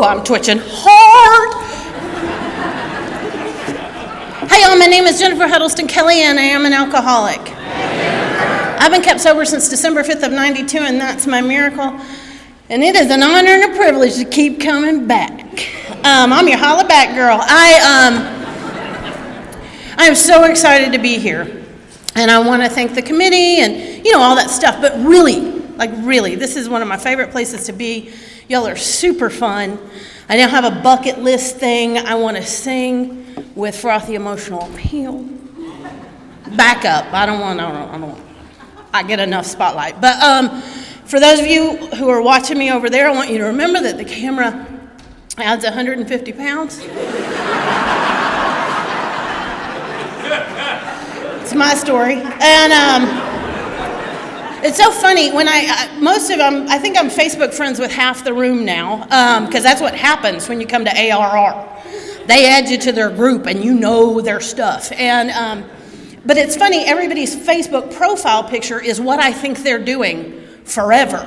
I'm twitching hard. Hi, y'all. My name is Jennifer Huddleston Kelly, and I am an alcoholic. I've been kept sober since December 5th of 92, and that's my miracle. And it is an honor and a privilege to keep coming back. I'm your holla back girl. I am so excited to be here. And I want to thank the committee and, all that stuff. But really, this is one of my favorite places to be. Y'all are super fun. I now have a bucket list thing I want to sing with frothy emotional appeal. Back up. I get enough spotlight. But for those of you who are watching me over there, I want you to remember that the camera adds 150 pounds. It's my story. And it's so funny when I think I'm Facebook friends with half the room now, because that's what happens when you come to ARR. They add you to their group and you know their stuff. And but it's funny, everybody's Facebook profile picture is what I think they're doing forever.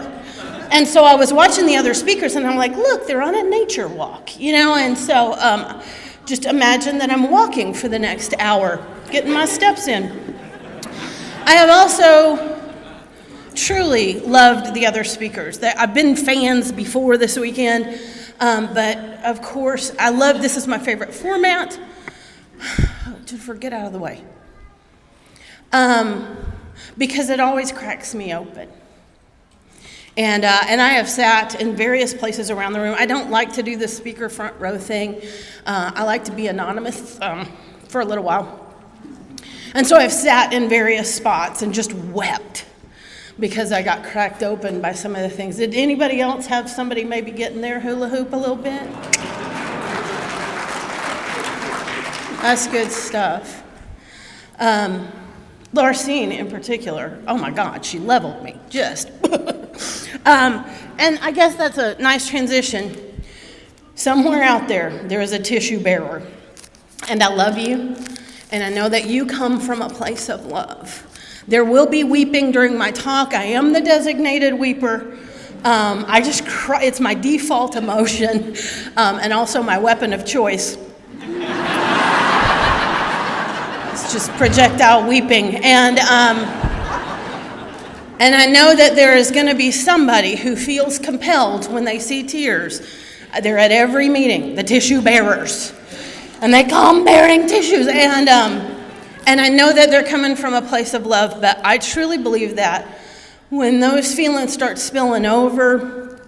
And so I was watching the other speakers and I'm like, look, they're on a nature walk, and so just imagine that I'm walking for the next hour, getting my steps in. I have also truly loved the other speakers. I've been fans before this weekend, but of course, this is my favorite format. Jennifer, get out of the way. Because it always cracks me open. And I have sat in various places around the room. I don't like to do the speaker front row thing. I like to be anonymous for a little while. And so I've sat in various spots and just wept because I got cracked open by some of the things. Did anybody else have somebody maybe getting their hula hoop a little bit? That's good stuff. Larcene in particular, oh my God, she leveled me, just. And I guess that's a nice transition. Somewhere out there is a tissue bearer. And I love you, and I know that you come from a place of love. There will be weeping during my talk. I am the designated weeper. I just cry. It's my default emotion, and also my weapon of choice. It's just projectile weeping. And I know that there is going to be somebody who feels compelled when they see tears. They're at every meeting, the tissue bearers. And they come bearing tissues. And I know that they're coming from a place of love, but I truly believe that when those feelings start spilling over,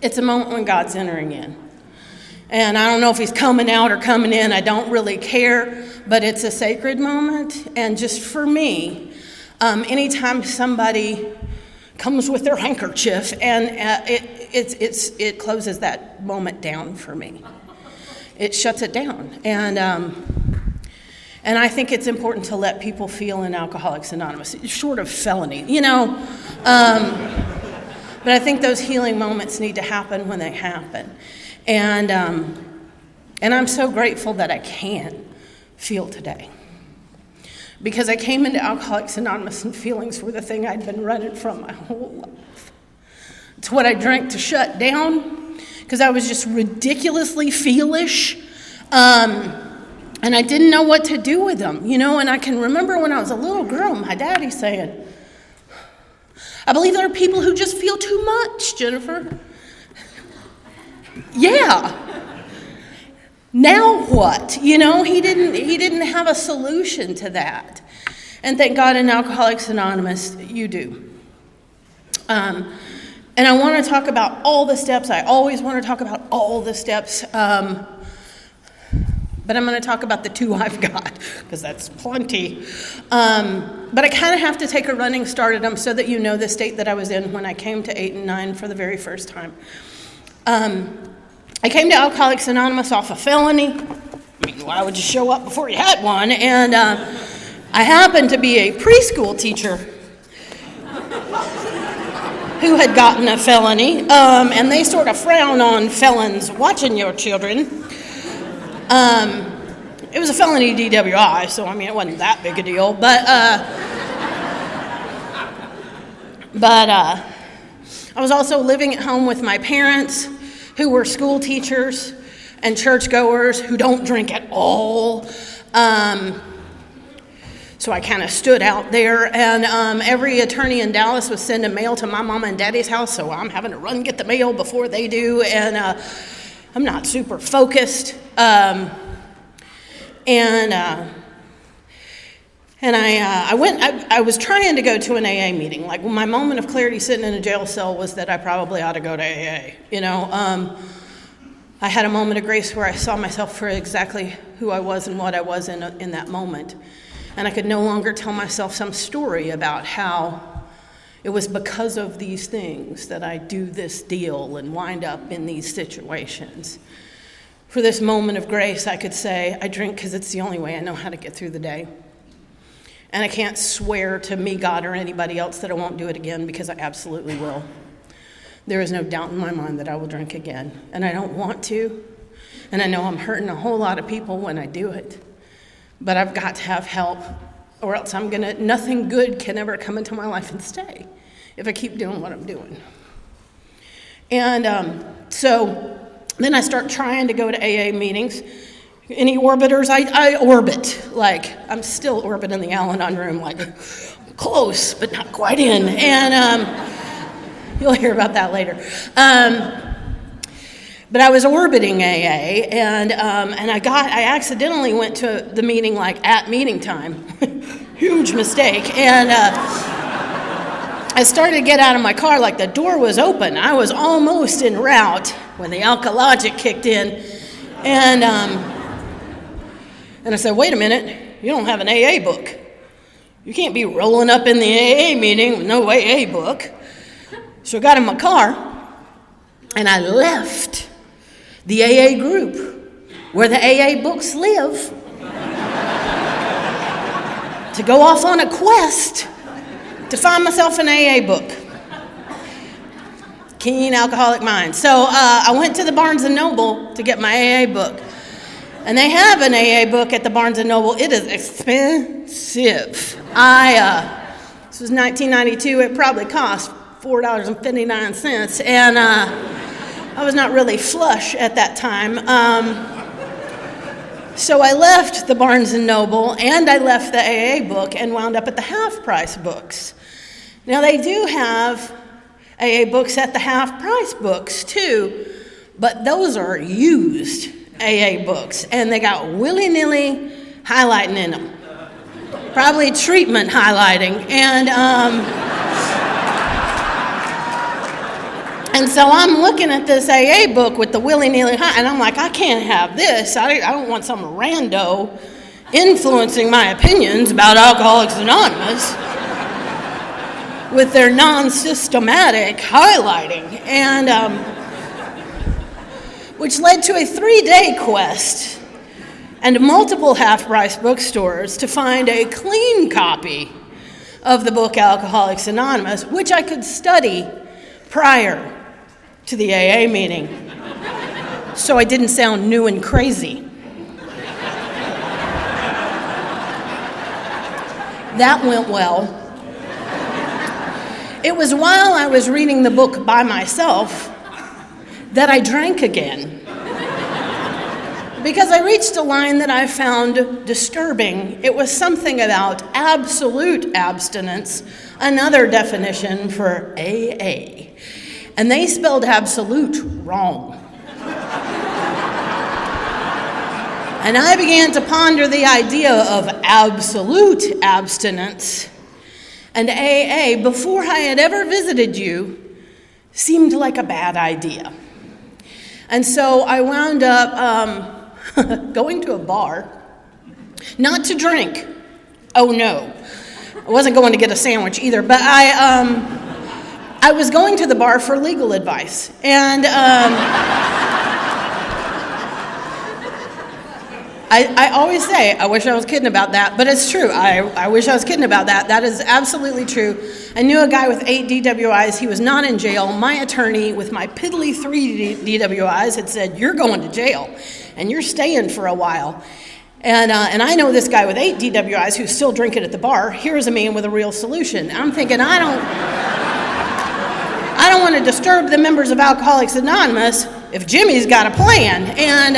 it's a moment when God's entering in. And I don't know if he's coming out or coming in. I don't really care, but it's a sacred moment. And just for me, anytime somebody comes with their handkerchief, and it closes that moment down for me. It shuts it down. And I think it's important to let people feel in Alcoholics Anonymous, short of felony, But I think those healing moments need to happen when they happen. And I'm so grateful that I can feel today. Because I came into Alcoholics Anonymous and feelings were the thing I'd been running from my whole life. It's what I drank to shut down, because I was just ridiculously feelish. And I didn't know what to do with them, and I can remember when I was a little girl, my daddy saying, I believe there are people who just feel too much, Jennifer. Yeah. Now what? He didn't have a solution to that. And thank God in Alcoholics Anonymous, you do. And I want to talk about all the steps. I always want to talk about all the steps. But I'm going to talk about the two I've got, because that's plenty. But I kind of have to take a running start at them so that you know the state that I was in when I came to 8 and 9 for the very first time. I came to Alcoholics Anonymous off a felony. I mean, why would you show up before you had one? And I happened to be a preschool teacher who had gotten a felony, and they sort of frown on felons watching your children. It was a felony DWI, so it wasn't that big a deal, but I was also living at home with my parents, who were school teachers and churchgoers who don't drink at all. So I kind of stood out there, and every attorney in Dallas was sending mail to my mama and daddy's house, so I'm having to run and get the mail before they do, and I'm not super focused. I was trying to go to an AA meeting. Like, my moment of clarity sitting in a jail cell was that I probably ought to go to AA. I had a moment of grace where I saw myself for exactly who I was and what I was in that moment. And I could no longer tell myself some story about how it was because of these things that I do this deal and wind up in these situations. For this moment of grace, I could say, I drink because it's the only way I know how to get through the day. And I can't swear to me, God, or anybody else that I won't do it again, because I absolutely will. There is no doubt in my mind that I will drink again. And I don't want to. And I know I'm hurting a whole lot of people when I do it. But I've got to have help, or else nothing good can ever come into my life and stay if I keep doing what I'm doing. And so then I start trying to go to AA meetings. Any orbiters? I orbit. Like, I'm still orbiting the Al-Anon room, like close, but not quite in. And you'll hear about that later. But I was orbiting AA, and I accidentally went to the meeting like at meeting time. Huge mistake. And I started to get out of my car like the door was open. I was almost en route when the alkalogic kicked in, and I said, wait a minute, you don't have an AA book. You can't be rolling up in the AA meeting with no AA book. So I got in my car, and I left the AA group where the AA books live to go off on a quest to find myself an AA book. Keen alcoholic mind. So I went to the Barnes & Noble to get my AA book. And they have an AA book at the Barnes & Noble. It is expensive. This was 1992. It probably cost $4.59. And I was not really flush at that time. So I left the Barnes & Noble, and I left the AA book and wound up at the half-price books. Now, they do have AA books at the half-price books, too, but those are used AA books, and they got willy-nilly highlighting in them. Probably treatment highlighting. And so I'm looking at this AA book with the willy-nilly and I'm like, I can't have this. I don't want some rando influencing my opinions about Alcoholics Anonymous with their non-systematic highlighting. And which led to a 3-day quest and multiple half-price bookstores to find a clean copy of the book Alcoholics Anonymous, which I could study prior to the AA meeting, so I didn't sound new and crazy. That went well. It was while I was reading the book by myself that I drank again, because I reached a line that I found disturbing. It was something about absolute abstinence, another definition for AA. And they spelled absolute wrong. And I began to ponder the idea of absolute abstinence. And AA, before I had ever visited you, seemed like a bad idea. And so I wound up going to a bar, not to drink. Oh no, I wasn't going to get a sandwich either, but I was going to the bar for legal advice, and I always say, I wish I was kidding about that, but it's true. I wish I was kidding about that. That is absolutely true. I knew a guy with 8 DWIs. He was not in jail. My attorney, with my piddly 3 DWIs, had said, you're going to jail, and you're staying for a while. And I know this guy with 8 DWIs who's still drinking at the bar. Here's a man with a real solution. I'm thinking, I don't want to disturb the members of Alcoholics Anonymous, if Jimmy's got a plan. And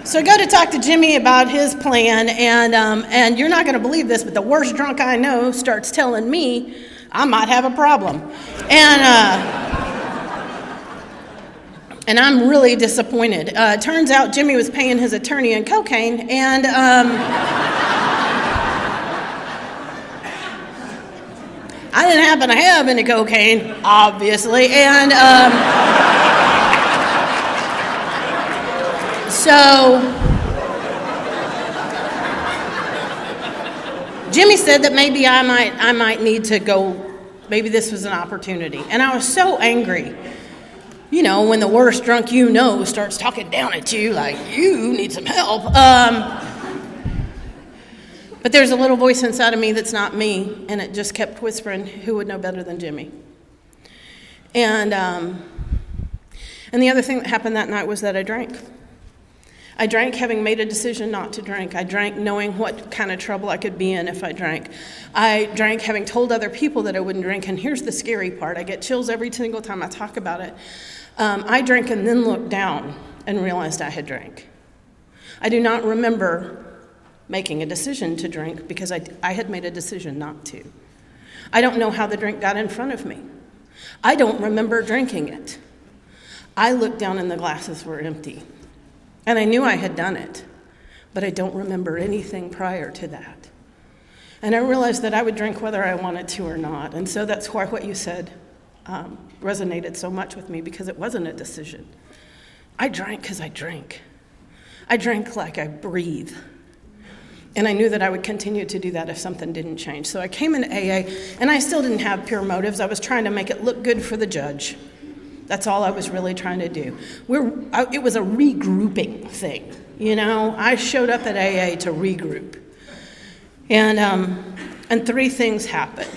so I go to talk to Jimmy about his plan, and you're not going to believe this, but the worst drunk I know starts telling me I might have a problem. And I'm really disappointed. Turns out Jimmy was paying his attorney in cocaine, and I didn't happen to have any cocaine, obviously, and so Jimmy said that maybe I might need to go, maybe this was an opportunity. And I was so angry. You know, when the worst drunk you know starts talking down at you like, you need some help. But there's a little voice inside of me that's not me, and it just kept whispering, who would know better than Jimmy? And the other thing that happened that night was that I drank. I drank having made a decision not to drink. I drank knowing what kind of trouble I could be in if I drank. I drank having told other people that I wouldn't drink, and here's the scary part. I get chills every single time I talk about it. I drank and then looked down and realized I had drank. I do not remember making a decision to drink because I had made a decision not to. I don't know how the drink got in front of me. I don't remember drinking it. I looked down and the glasses were empty. And I knew I had done it, but I don't remember anything prior to that. And I realized that I would drink whether I wanted to or not. And so that's why what you said resonated so much with me, because it wasn't a decision. I drank because I drank. I drank like I breathe. And I knew that I would continue to do that if something didn't change. So I came into AA, and I still didn't have pure motives. I was trying to make it look good for the judge. That's all I was really trying to do. It was a regrouping thing, you know. I showed up at AA to regroup. And three things happened.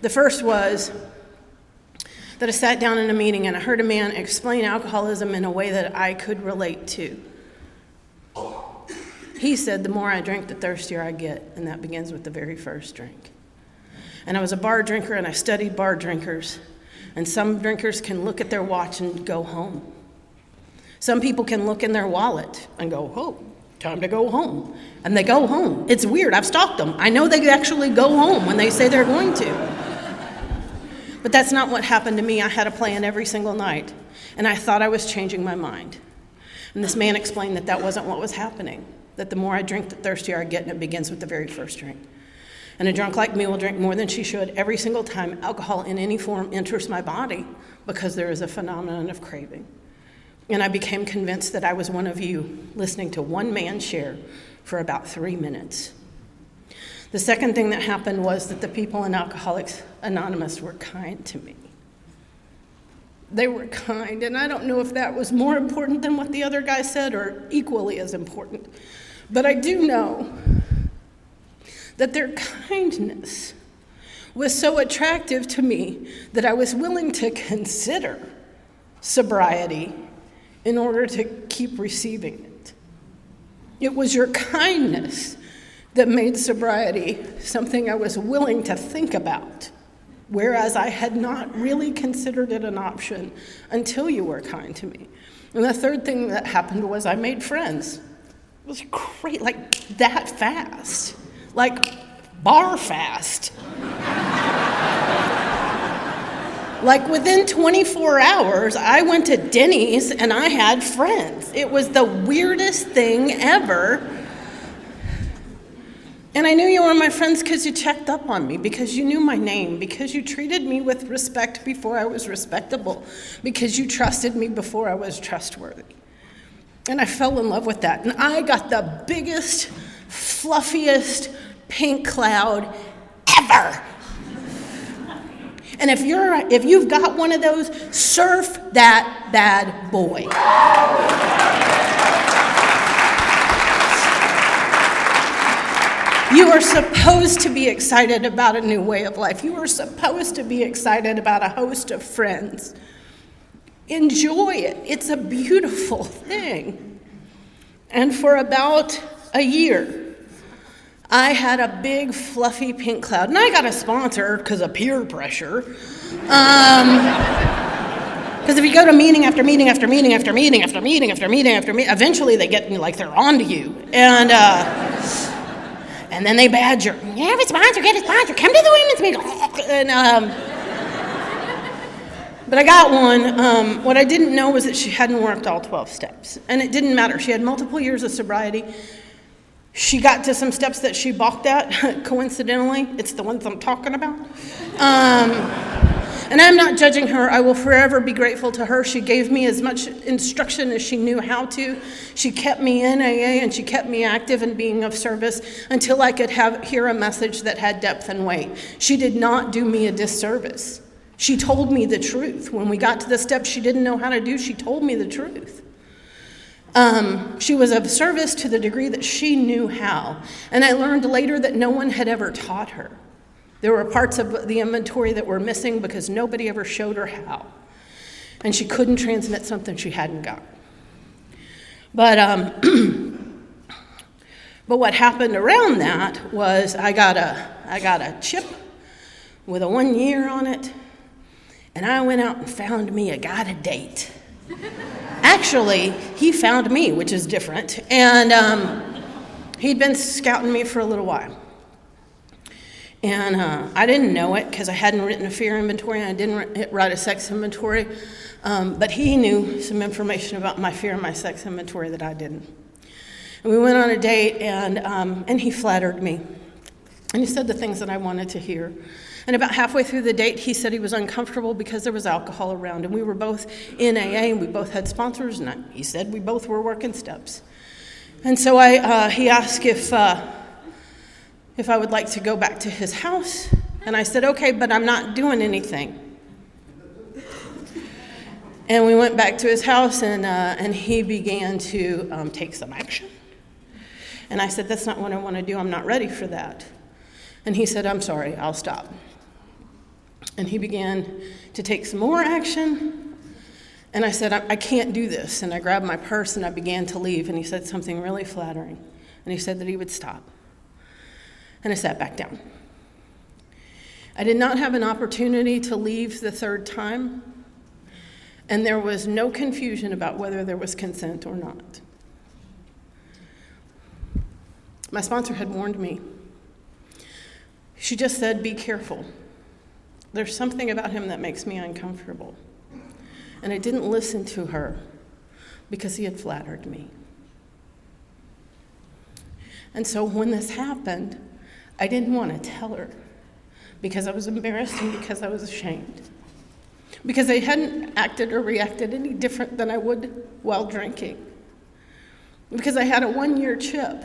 The first was that I sat down in a meeting and I heard a man explain alcoholism in a way that I could relate to. He said, the more I drink, the thirstier I get, and that begins with the very first drink. And I was a bar drinker, and I studied bar drinkers. And some drinkers can look at their watch and go home. Some people can look in their wallet and go, oh, time to go home. And they go home. It's weird. I've stalked them. I know they actually go home when they say they're going to. But that's not what happened to me. I had a plan every single night, and I thought I was changing my mind. And this man explained that that wasn't what was happening, that the more I drink, the thirstier I get, and it begins with the very first drink. And a drunk like me will drink more than she should every single time alcohol in any form enters my body, because there is a phenomenon of craving. And I became convinced that I was one of you, listening to one man share for about 3 minutes. The second thing that happened was that the people in Alcoholics Anonymous were kind to me. They were kind, and I don't know if that was more important than what the other guy said or equally as important. But I do know that their kindness was so attractive to me that I was willing to consider sobriety in order to keep receiving it. It was your kindness that made sobriety something I was willing to think about, whereas I had not really considered it an option until you were kind to me. And the third thing that happened was I made friends. It was great, like that fast, like bar fast. Like within 24 hours, I went to Denny's and I had friends. It was the weirdest thing ever. And I knew you were my friends because you checked up on me, because you knew my name, because you treated me with respect before I was respectable, because you trusted me before I was trustworthy. And I fell in love with that. And I got the biggest, fluffiest pink cloud ever. And if you've got one of those, surf that bad boy. You are supposed to be excited about a new way of life. You are supposed to be excited about a host of friends. Enjoy it. It's a beautiful thing. And for about a year, I had a big fluffy pink cloud. And I got a sponsor because of peer pressure. Because if you go to meeting after meeting after meeting after meeting after meeting after meeting after meeting, eventually they get like they're on to you. And then they badger. You have a sponsor, get a sponsor, come to the women's meeting. But I got one. What I didn't know was that she hadn't worked all 12 steps. And it didn't matter. She had multiple years of sobriety. She got to some steps that she balked at. Coincidentally, it's the ones I'm talking about. And I'm not judging her. I will forever be grateful to her. She gave me as much instruction as she knew how to. She kept me in AA and she kept me active and being of service until I could hear a message that had depth and weight. She did not do me a disservice. She told me the truth. When we got to the steps she didn't know how to do, she told me the truth. She was of service to the degree that she knew how. And I learned later that no one had ever taught her. There were parts of the inventory that were missing because nobody ever showed her how. And she couldn't transmit something she hadn't got. But what happened around that was I got a chip with a 1 year on it, and I went out and found me a guy to date. Actually, he found me, which is different, and he'd been scouting me for a little while. And I didn't know it because I hadn't written a fear inventory and I didn't write a sex inventory. But he knew some information about my fear and my sex inventory that I didn't. And we went on a date and he flattered me. And he said the things that I wanted to hear. And about halfway through the date, he said he was uncomfortable because there was alcohol around. And we were both in AA and we both had sponsors. And he said we both were working steps. And so he asked if I would like to go back to his house. And I said, okay, but I'm not doing anything. And we went back to his house, and he began to take some action. And I said, that's not what I want to do. I'm not ready for that. And he said, I'm sorry, I'll stop. And he began to take some more action. And I said, I can't do this. And I grabbed my purse, and I began to leave. And he said something really flattering. And he said that he would stop. And I sat back down. I did not have an opportunity to leave the third time, and there was no confusion about whether there was consent or not. My sponsor had warned me. She just said, be careful. There's something about him that makes me uncomfortable. And I didn't listen to her because he had flattered me. And so when this happened, I didn't want to tell her because I was embarrassed and because I was ashamed. Because I hadn't acted or reacted any different than I would while drinking. Because I had a 1 year chip.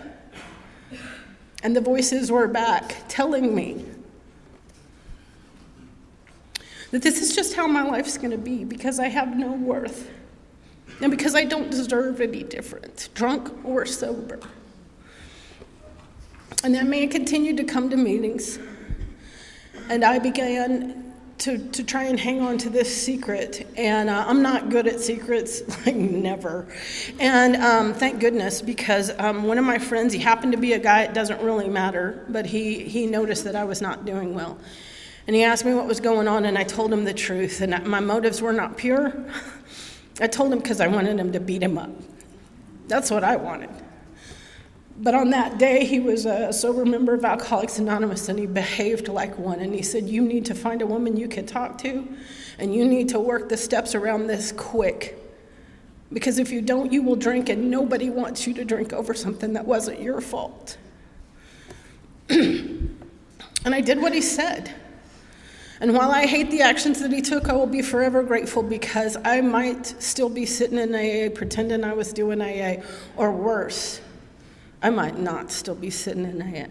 And the voices were back telling me that this is just how my life's going to be because I have no worth. And because I don't deserve any different, drunk or sober. And that man continued to come to meetings, and I began to try and hang on to this secret, and I'm not good at secrets, like never. And thank goodness, because one of my friends, he happened to be a guy, it doesn't really matter, but he noticed that I was not doing well. And he asked me what was going on, and I told him the truth, and my motives were not pure. I told him because I wanted him to beat him up. That's what I wanted. But on that day, he was a sober member of Alcoholics Anonymous, and he behaved like one. And he said, you need to find a woman you can talk to, and you need to work the steps around this quick. Because if you don't, you will drink, and nobody wants you to drink over something that wasn't your fault. And I did what he said. And while I hate the actions that he took, I will be forever grateful because I might still be sitting in AA pretending I was doing AA, or worse. I might not still be sitting in AA.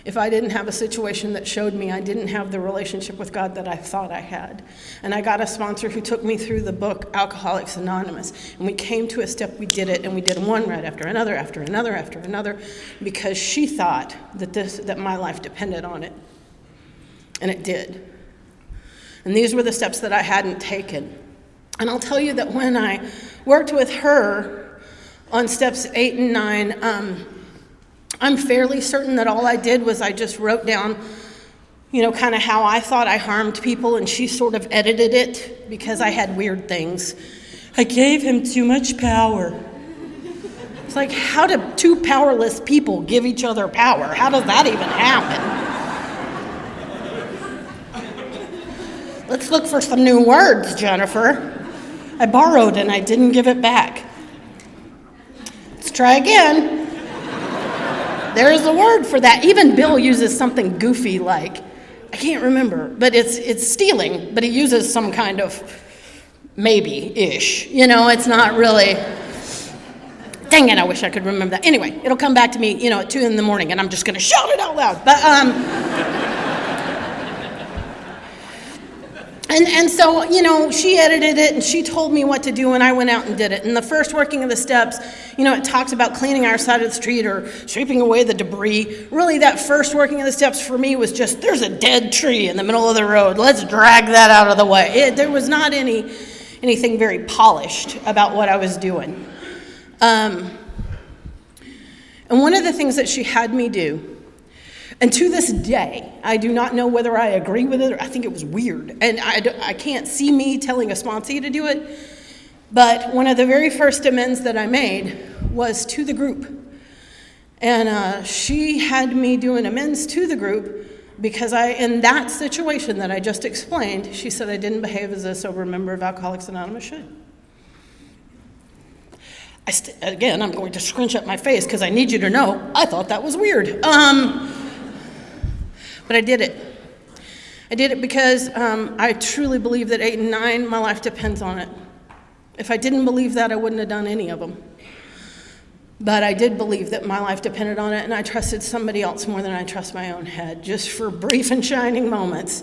If I didn't have a situation that showed me I didn't have the relationship with God that I thought I had. And I got a sponsor who took me through the book Alcoholics Anonymous. And we came to a step, we did it, and we did one right after another, after another, after another, because she thought that my life depended on it. And it did. And these were the steps that I hadn't taken. And I'll tell you that when I worked with her on steps 8 and 9, I'm fairly certain that all I did was I just wrote down kind of how I thought I harmed people, and she sort of edited it because I had weird things. I gave him too much power. It's like, how do two powerless people give each other power? How does that even happen? Let's look for some new words, Jennifer. I borrowed and I didn't give it back. Let's try again. There is a word for that. Even Bill uses something goofy like, I can't remember, but it's stealing, but he uses some kind of maybe-ish. It's not really, dang it, I wish I could remember that. Anyway, it'll come back to me, at 2 a.m, and I'm just going to shout it out loud. But, And so, she edited it and she told me what to do, and I went out and did it. And the first working of the steps, it talks about cleaning our side of the street or sweeping away the debris. Really, that first working of the steps for me was just, there's a dead tree in the middle of the road. Let's drag that out of the way. There was not anything very polished about what I was doing. And one of the things that she had me do, and to this day, I do not know whether I agree with it or I think it was weird. And I can't see me telling a sponsee to do it. But one of the very first amends that I made was to the group. And she had me do an amends to the group because in that situation that I just explained, she said I didn't behave as a sober member of Alcoholics Anonymous should. Again, I'm going to scrunch up my face because I need you to know I thought that was weird. But I did it. I did it because I truly believe that 8 and 9, my life depends on it. If I didn't believe that, I wouldn't have done any of them. But I did believe that my life depended on it, and I trusted somebody else more than I trust my own head, just for brief and shining moments.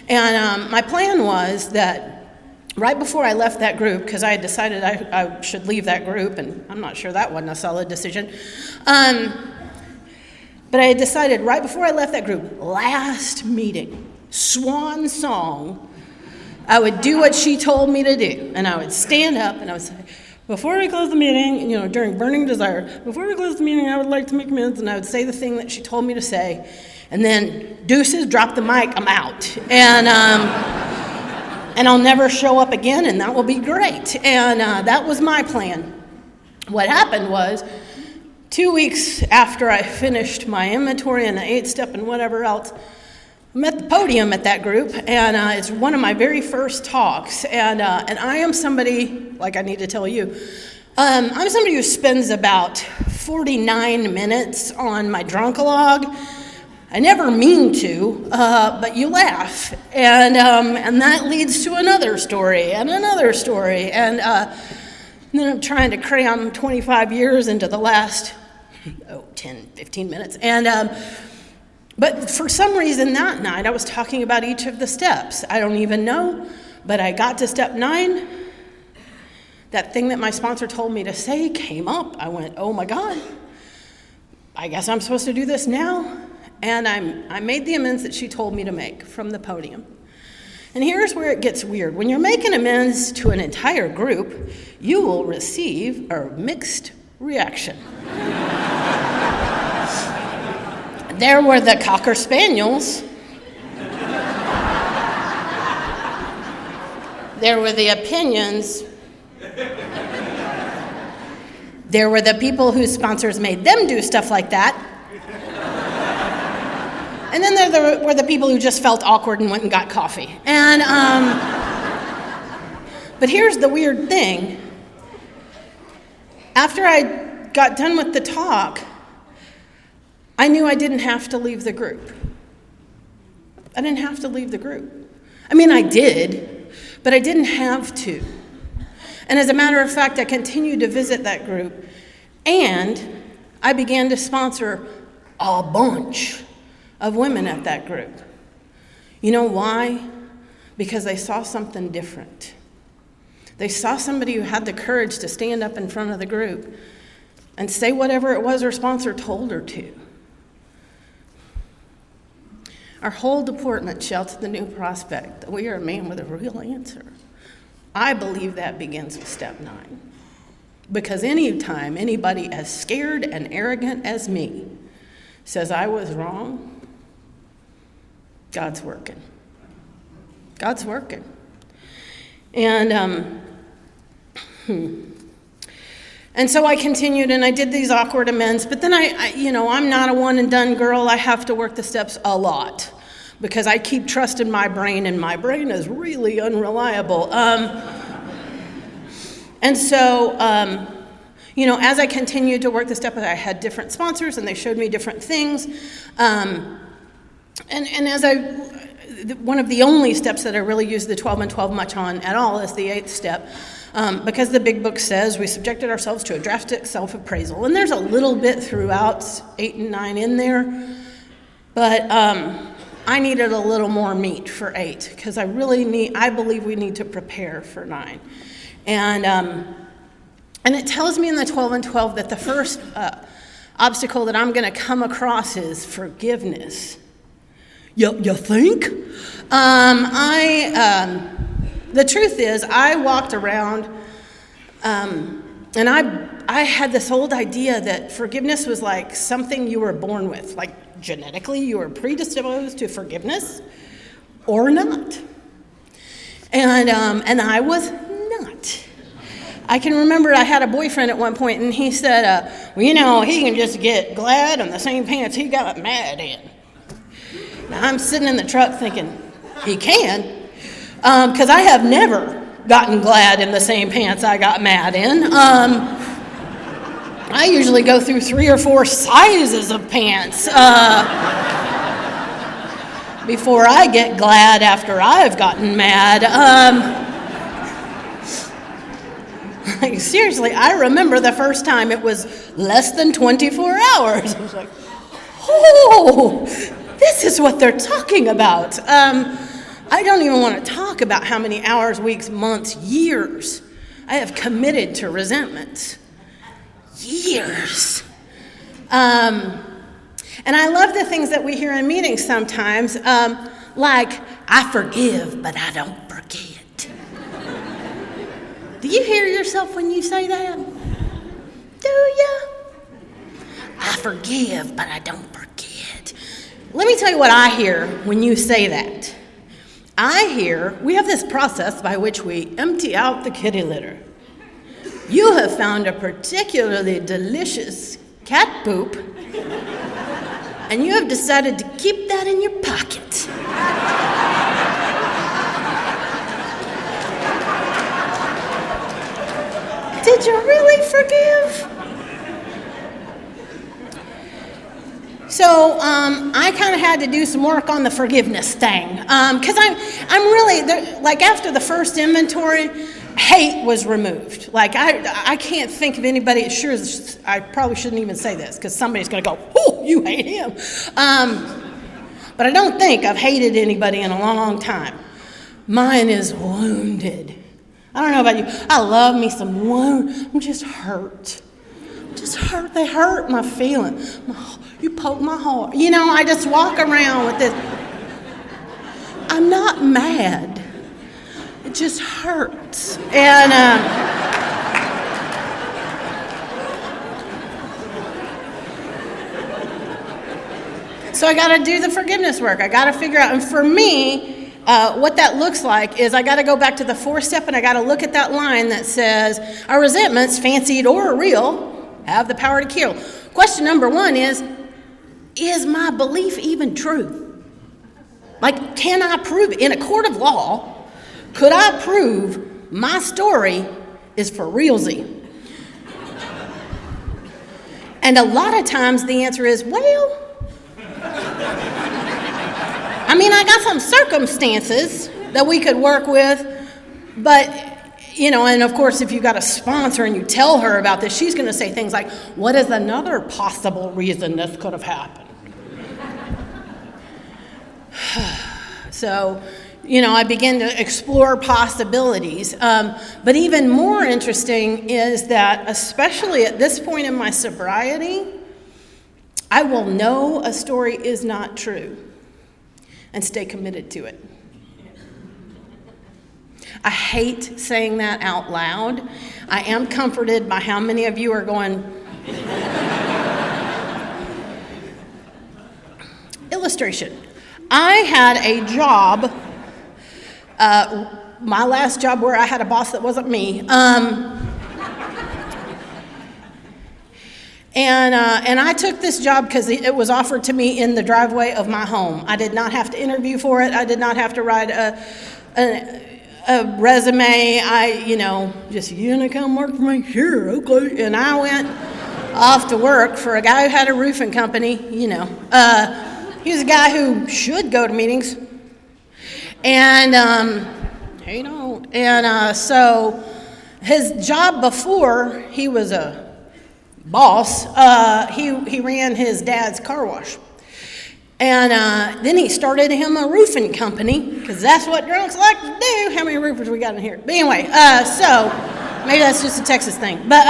And my plan was that right before I left that group, because I had decided I should leave that group, and I'm not sure that wasn't a solid decision, but I had decided right before I left that group, last meeting, swan song, I would do what she told me to do. And I would stand up and I would say, before we close the meeting, during Burning Desire, before we close the meeting, I would like to make amends. And I would say the thing that she told me to say. And then deuces, drop the mic, I'm out. And I'll never show up again, and that will be great. And that was my plan. What happened was, 2 weeks after I finished my inventory and the 8-step and whatever else, I'm at the podium at that group, and it's one of my very first talks. And I am somebody, like I need to tell you, I'm somebody who spends about 49 minutes on my drunkalog. I never mean to, but you laugh. And that leads to another story and another story. And then I'm trying to cram 25 years into the last 10, 15 minutes. But for some reason that night, I was talking about each of the steps. I don't even know, but I got to step 9. That thing that my sponsor told me to say came up. I went, oh my God, I guess I'm supposed to do this now. And I made the amends that she told me to make from the podium. And here's where it gets weird. When you're making amends to an entire group, you will receive a mixed reaction. There were the Cocker Spaniels. There were the opinions. There were the people whose sponsors made them do stuff like that. And then there were the people who just felt awkward and went and got coffee. And but here's the weird thing. After I got done with the talk, I knew I didn't have to leave the group. I didn't have to leave the group. I mean, I did, but I didn't have to. And as a matter of fact, I continued to visit that group, and I began to sponsor a bunch of women at that group. You know why? Because they saw something different. They saw somebody who had the courage to stand up in front of the group and say whatever it was her sponsor told her to. Our whole department shouts at the new prospect that we are a man with a real answer. I believe that begins with step 9. Because anytime anybody as scared and arrogant as me says I was wrong, God's working. God's working. And so I continued, and I did these awkward amends. But then I'm not a one and done girl. I have to work the steps a lot because I keep trusting my brain, and my brain is really unreliable. And so, as I continued to work the steps, I had different sponsors, and they showed me different things. And as one of the only steps that I really use the 12 and 12 much on at all is the 8th step. Because the big book says we subjected ourselves to a drastic self-appraisal. And there's a little bit throughout 8 and 9 in there. But I needed a little more meat for 8 because I believe we need to prepare for 9. And it tells me in the 12 and 12 that the first obstacle that I'm going to come across is forgiveness. You think? The truth is, I walked around, and I had this old idea that forgiveness was like something you were born with, like genetically you were predisposed to forgiveness or not. And I was not. I can remember I had a boyfriend at one point, and he said, he can just get glad in the same pants he got mad in. Now, I'm sitting in the truck thinking, he can. Because I have never gotten glad in the same pants I got mad in. I usually go through 3 or 4 sizes of pants before I get glad after I've gotten mad. Seriously, I remember the first time it was less than 24 hours. I was like, oh, this is what they're talking about. I don't even want to talk about how many hours, weeks, months, years I have committed to resentment. Years. And I love the things that we hear in meetings sometimes, like, I forgive, but I don't forget. Do you hear yourself when you say that? Do you? I forgive, but I don't forget. Let me tell you what I hear when you say that. I hear we have this process by which we empty out the kitty litter. You have found a particularly delicious cat poop, and you have decided to keep that in your pocket. Did you really forgive? So I kind of had to do some work on the forgiveness thing because I'm really, like after the first inventory, hate was removed. Like I can't think of anybody, I probably shouldn't even say this because somebody's going to go, oh, you hate him. But I don't think I've hated anybody in a long time. Mine is wounded. I don't know about you. I love me some wound. I'm just hurt. They hurt my feelings. You poke my heart. I just walk around with this. I'm not mad. It just hurts. And so I got to do the forgiveness work. I got to figure out. And for me, what that looks like is I got to go back to the 4th step, and I got to look at that line that says, our resentments, fancied or real, have the power to kill. Question number 1 is my belief even true? Like, can I prove, in a court of law, could I prove my story is for realsy? And a lot of times the answer is, well, I got some circumstances that we could work with, but and of course, if you got a sponsor and you tell her about this, she's going to say things like, what is another possible reason this could have happened? So, I began to explore possibilities. But even more interesting is that, especially at this point in my sobriety, I will know a story is not true and stay committed to it. I hate saying that out loud. I am comforted by how many of you are going. Illustration. I had a job, my last job where I had a boss that wasn't me, and I took this job because it was offered to me in the driveway of my home. I did not have to interview for it. I did not have to write a resume. Just, you want to come work for me? Sure, okay. And I went off to work for a guy who had a roofing company, He was a guy who should go to meetings. And he don't. And so his job before he was a boss, he ran his dad's car wash. And then he started him a roofing company, because that's what drunks like to do. How many roofers we got in here? But anyway, so maybe that's just a Texas thing. But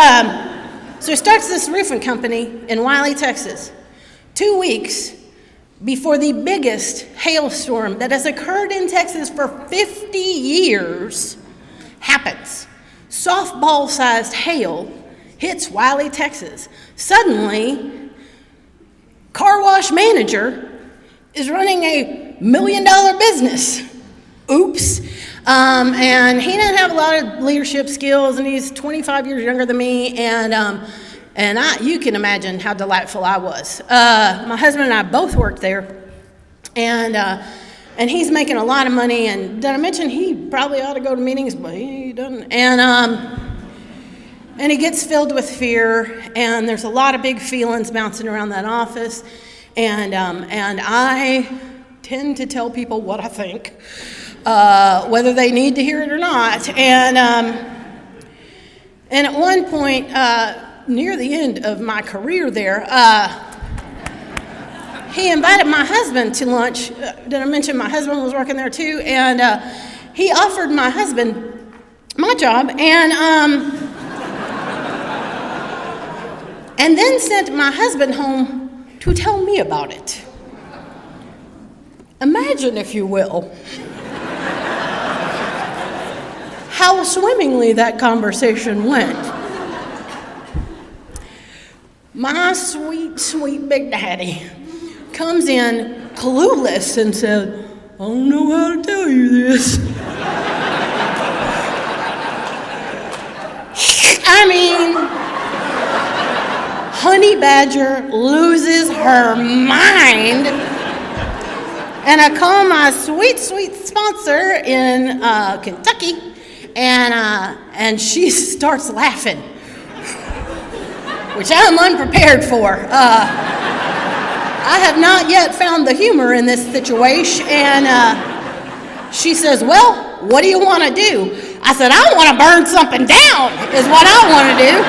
so he starts this roofing company in Wiley, Texas, 2 weeks before the biggest hailstorm that has occurred in Texas for 50 years happens. Softball-sized hail hits Wiley, Texas. Suddenly, car wash manager is running $1 million business. Oops. And he didn't have a lot of leadership skills, and he's 25 years younger than me, and you can imagine how delightful I was. My husband and I both worked there, and he's making a lot of money, and did I mention he probably ought to go to meetings, but he doesn't. And he gets filled with fear, and there's a lot of big feelings bouncing around that office, and I tend to tell people what I think, whether they need to hear it or not. And at one point, near the end of my career there, he invited my husband to lunch. Did I mention my husband was working there too? And he offered my husband my job, and then sent my husband home to tell me about it. Imagine, if you will, how swimmingly that conversation went. My sweet, sweet big daddy comes in clueless and said, I don't know how to tell you this. I mean, Honey Badger loses her mind. And I call my sweet, sweet sponsor in Kentucky, and she starts laughing, which I'm unprepared for. I have not yet found the humor in this situation, and she says, well, what do you want to do? I said, I want to burn something down is what I want to do.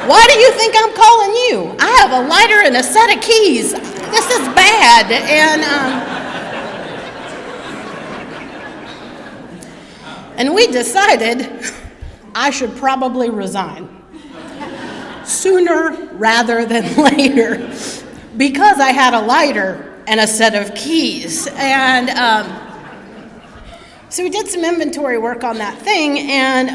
Why do you think I'm calling you? I have a lighter and a set of keys. This is bad. And we decided I should probably resign sooner rather than later, because I had a lighter and a set of keys. And so we did some inventory work on that thing, and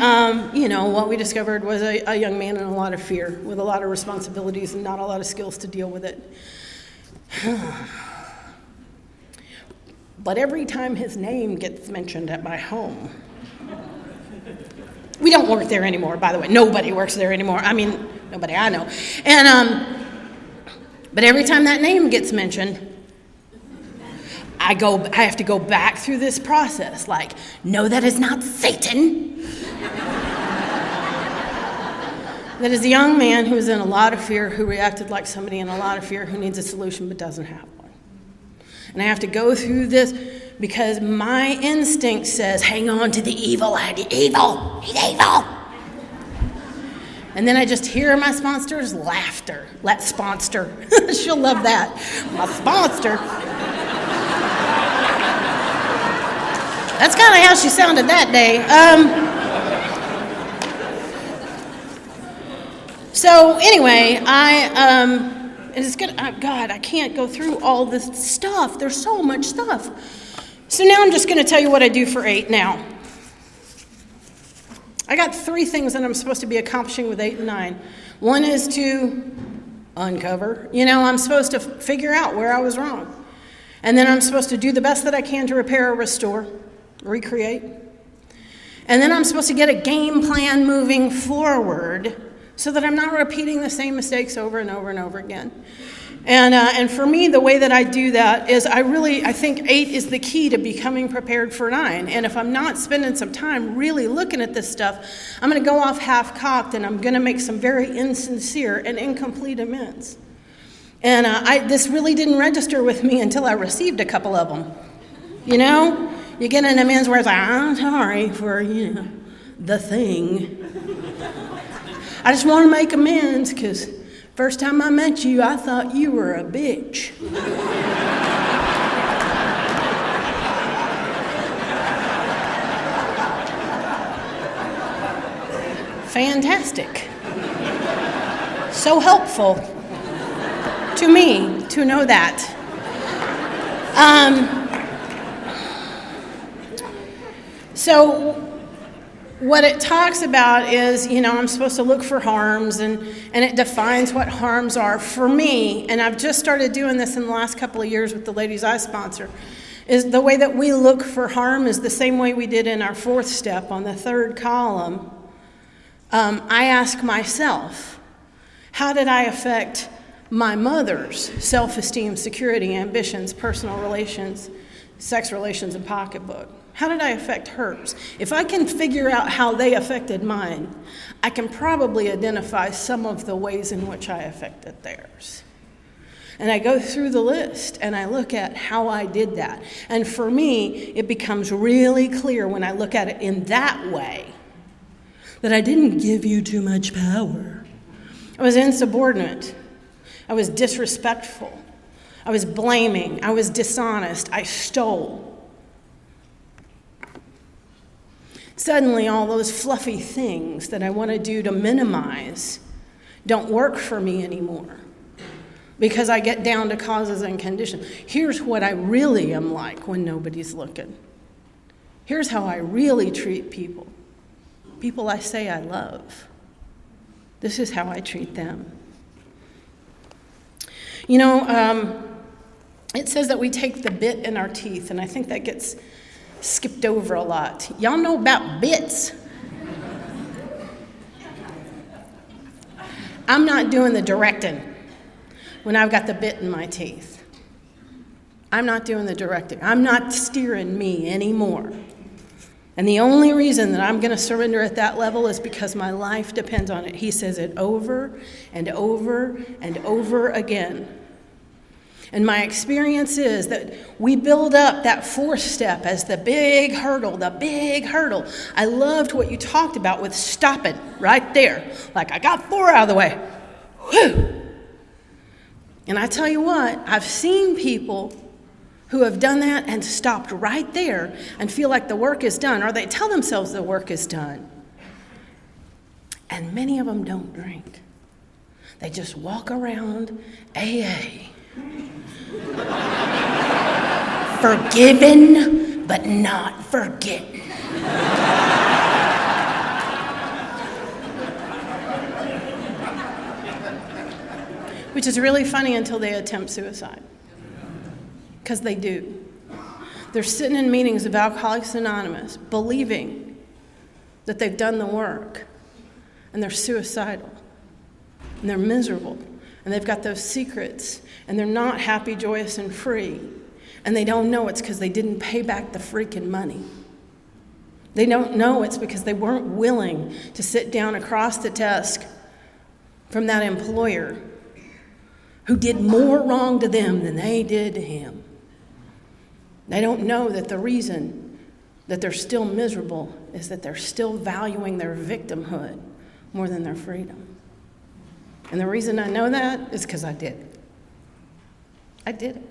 what we discovered was a young man in a lot of fear, with a lot of responsibilities and not a lot of skills to deal with it. But every time his name gets mentioned at my home, we don't work there anymore, by the way. Nobody works there anymore. I mean, nobody I know. And but every time that name gets mentioned, I have to go back through this process, like, no, that is not Satan. That is a young man who is in a lot of fear, who reacted like somebody in a lot of fear, who needs a solution but doesn't have one. And I have to go through this because my instinct says, hang on to the evil, he's evil. And then I just hear my sponsor's laughter. Sponster. She'll love that. My sponsor. That's kind of how she sounded that day. So anyway, God, I can't go through all this stuff. There's so much stuff. So now I'm just going to tell you what I do for 8 now. I got 3 things that I'm supposed to be accomplishing with 8 and 9. One is to uncover. I'm supposed to figure out where I was wrong. And then I'm supposed to do the best that I can to repair or restore, recreate. And then I'm supposed to get a game plan moving forward so that I'm not repeating the same mistakes over and over and over again. And for me, the way that I do that is I think 8 is the key to becoming prepared for 9. And if I'm not spending some time really looking at this stuff, I'm going to go off half-cocked and I'm going to make some very insincere and incomplete amends. And this really didn't register with me until I received a couple of them. You know, you get an amends where it's like, I'm sorry for, the thing. I just want to make amends because first time I met you, I thought you were a bitch. Fantastic. So helpful to me to know that. So what it talks about is, I'm supposed to look for harms, and it defines what harms are for me. And I've just started doing this in the last couple of years with the ladies I sponsor, is the way that we look for harm is the same way we did in our 4th step on the 3rd column. I ask myself, how did I affect my mother's self-esteem, security, ambitions, personal relations, sex relations, and pocketbook? How did I affect hers? If I can figure out how they affected mine, I can probably identify some of the ways in which I affected theirs. And I go through the list and I look at how I did that. And for me, it becomes really clear when I look at it in that way that I didn't give you too much power. I was insubordinate. I was disrespectful. I was blaming. I was dishonest. I stole. Suddenly, all those fluffy things that I want to do to minimize don't work for me anymore because I get down to causes and conditions. Here's what I really am like when nobody's looking. Here's how I really treat people. People I say I love. This is how I treat them. It says that we take the bit in our teeth, and I think that gets skipped over a lot. Y'all know about bits. I'm not doing the directing when I've got the bit in my teeth. I'm not doing the directing. I'm not steering me anymore. And the only reason that I'm going to surrender at that level is because my life depends on it. He says it over and over and over again. And my experience is that we build up that 4th step as the big hurdle, I loved what you talked about with stopping right there. Like, I got 4 out of the way. Whew. And I tell you what, I've seen people who have done that and stopped right there and feel like the work is done, or they tell themselves the work is done. And many of them don't drink. They just walk around AA. Forgiven, but not forgetting. Which is really funny until they attempt suicide. Because they do. They're sitting in meetings of Alcoholics Anonymous, believing that they've done the work, and they're suicidal, and they're miserable, and they've got those secrets, and they're not happy, joyous, and free, and they don't know it's because they didn't pay back the freaking money. They don't know it's because they weren't willing to sit down across the desk from that employer who did more wrong to them than they did to him. They don't know that the reason that they're still miserable is that they're still valuing their victimhood more than their freedom. And the reason I know that is because I did it. I did it.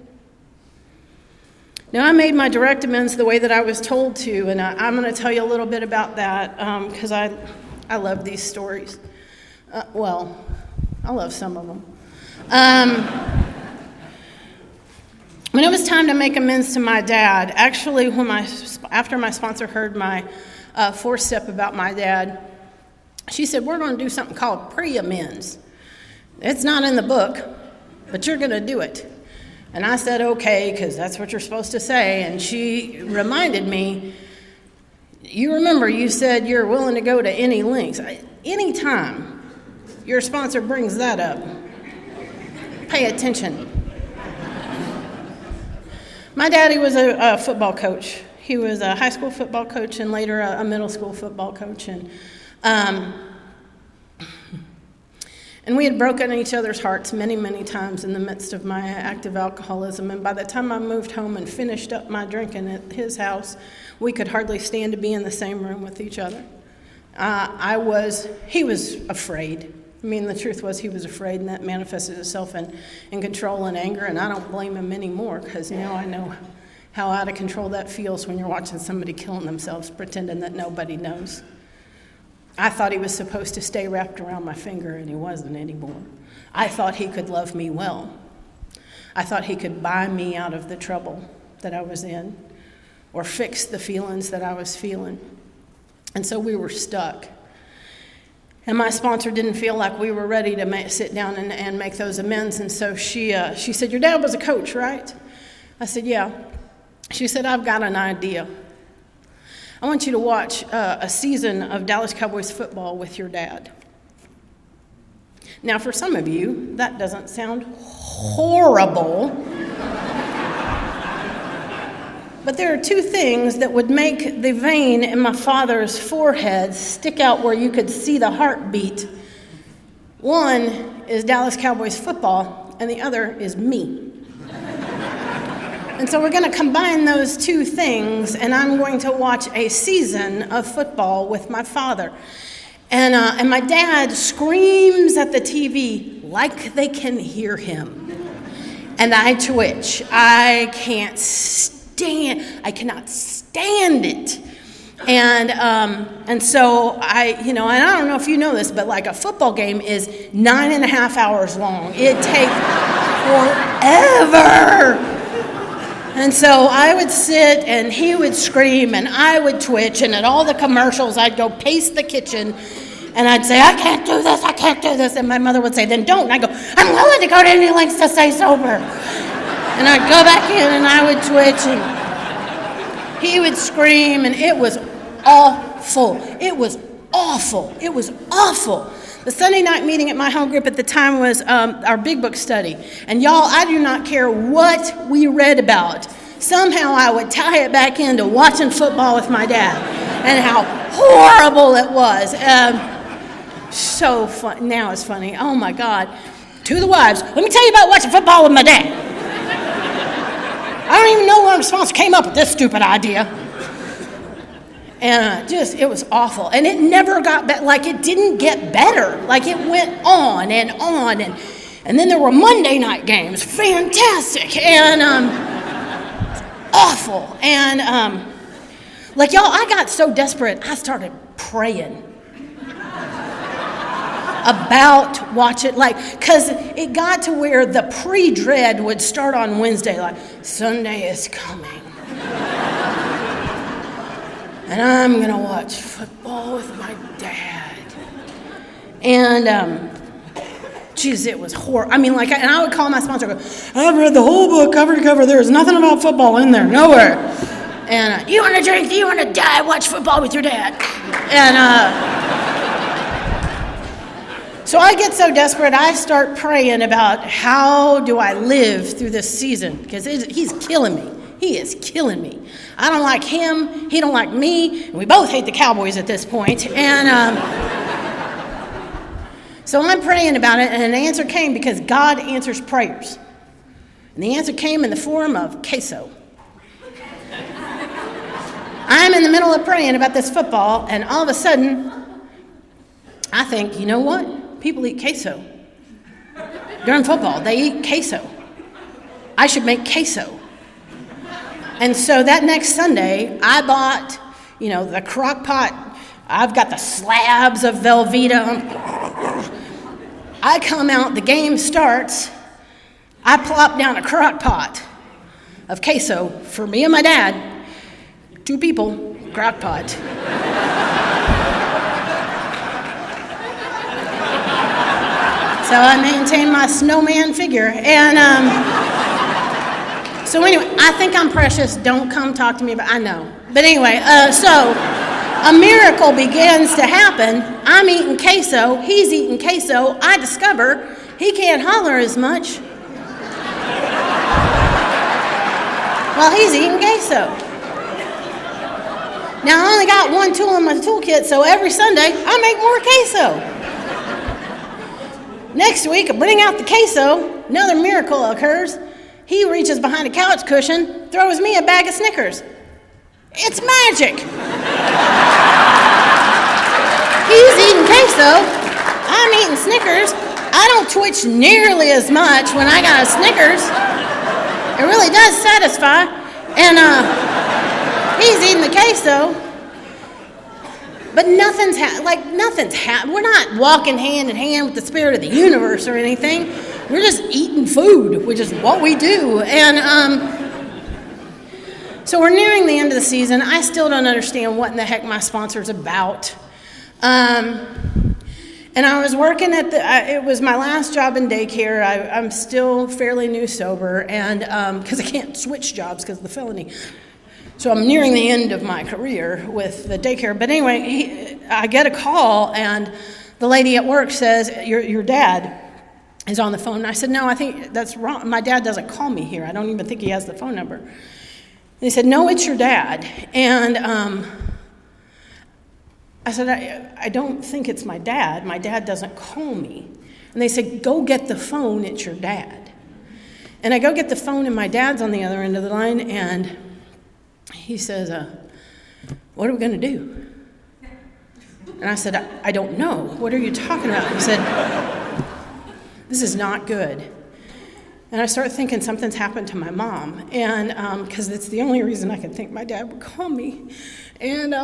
Now, I made my direct amends the way that I was told to, and I'm going to tell you a little bit about that because I love these stories. I love some of them. When it was time to make amends to my dad, actually, after my sponsor heard my 4th step about my dad, she said, we're going to do something called pre-amends. It's not in the book, but you're going to do it. And I said, okay, because that's what you're supposed to say. And she reminded me, you remember you said you're willing to go to any lengths. Anytime your sponsor brings that up, pay attention. My daddy was a football coach. He was a high school football coach and later a middle school football coach. And we had broken each other's hearts many, many times in the midst of my active alcoholism. And by the time I moved home and finished up my drinking at his house, we could hardly stand to be in the same room with each other. He was afraid. I mean, the truth was he was afraid, and that manifested itself in control and anger. And I don't blame him anymore, because now I know how out of control that feels when you're watching somebody killing themselves, pretending that nobody knows. I thought he was supposed to stay wrapped around my finger, and he wasn't anymore. I thought he could love me well. I thought he could buy me out of the trouble that I was in or fix the feelings that I was feeling. And so we were stuck. And my sponsor didn't feel like we were ready to sit down and make those amends. And so she said, your dad was a coach, right? I said, yeah. She said, I've got an idea. I want you to watch a season of Dallas Cowboys football with your dad. Now, for some of you, that doesn't sound horrible. But there are two things that would make the vein in my father's forehead stick out where you could see the heartbeat. One is Dallas Cowboys football, and the other is me. And so we're going to combine those two things, and I'm going to watch a season of football with my father. And my dad screams at the TV like they can hear him. And I twitch. I cannot stand it. And so and I don't know if you know this, but like a football game is 9.5 hours long. It takes forever. And so I would sit and he would scream and I would twitch, and at all the commercials I'd go pace the kitchen and I'd say, I can't do this. And my mother would say, then don't. And I'd go, I'm willing to go to any lengths to stay sober. And I'd go back in and I would twitch and he would scream, and it was awful. It was awful. It was awful. The Sunday night meeting at my home group at the time was our big book study. And y'all, I do not care what we read about. Somehow I would tie it back into watching football with my dad and how horrible it was. So fun. Now it's funny. Oh, my God. To the wives, let me tell you about watching football with my dad. I don't even know where my sponsor came up with this stupid idea. And it was awful. And it never got better. Like, it didn't get better. Like, it went on and on. And then there were Monday night games. Fantastic. And awful. And, y'all, I got so desperate, I started praying about watching. Because it got to where the pre-dread would start on Wednesday. Like, Sunday is coming. And I'm going to watch football with my dad. And, it was horrible. I mean, and I would call my sponsor and go, I've read the whole book cover to cover. There's nothing about football in there, nowhere. And, you want to drink? You want to die? Watch football with your dad. And, so I get so desperate, I start praying about how do I live through this season, because he's killing me. He is killing me. I don't like him. He don't like me. And we both hate the Cowboys at this point. And so I'm praying about it, and an answer came because God answers prayers. And the answer came in the form of queso. I'm in the middle of praying about this football, and all of a sudden, I think, you know what? People eat queso. During football, they eat queso. I should make queso. And so that next Sunday, I bought, the crock pot. I've got the slabs of Velveeta. I come out, the game starts. I plop down a crock pot of queso for me and my dad. 2 people, crock pot. So I maintain my snowman figure. And So anyway, I think I'm precious. Don't come talk to me about, I know. But anyway, so a miracle begins to happen. I'm eating queso. He's eating queso. I discover he can't holler as much while he's eating queso. Now, I only got one tool in my toolkit, so every Sunday, I make more queso. Next week, I bring out the queso. Another miracle occurs. He reaches behind a couch cushion, throws me a bag of Snickers. It's magic. He's eating queso. I'm eating Snickers. I don't twitch nearly as much when I got a Snickers. It really does satisfy. And he's eating the queso. But nothing's happened. We're not walking hand in hand with the spirit of the universe or anything. We're just eating food, which is what we do. And so we're nearing the end of the season. I still don't understand what in the heck my sponsor's about. And I was working at it was my last job in daycare. I'm still fairly new sober, and because I can't switch jobs because of the felony. So I'm nearing the end of my career with the daycare. But anyway, I get a call, and the lady at work says, your dad is on the phone. And I said, no, I think that's wrong. My dad doesn't call me here. I don't even think he has the phone number. And they said, no, it's your dad. And I said, I don't think it's my dad. My dad doesn't call me. And they said, go get the phone. It's your dad. And I go get the phone, and my dad's on the other end of the line, and he says, what are we going to do? And I said, I don't know. What are you talking about? He said, this is not good. And I started thinking something's happened to my mom, and because it's the only reason I could think my dad would call me. And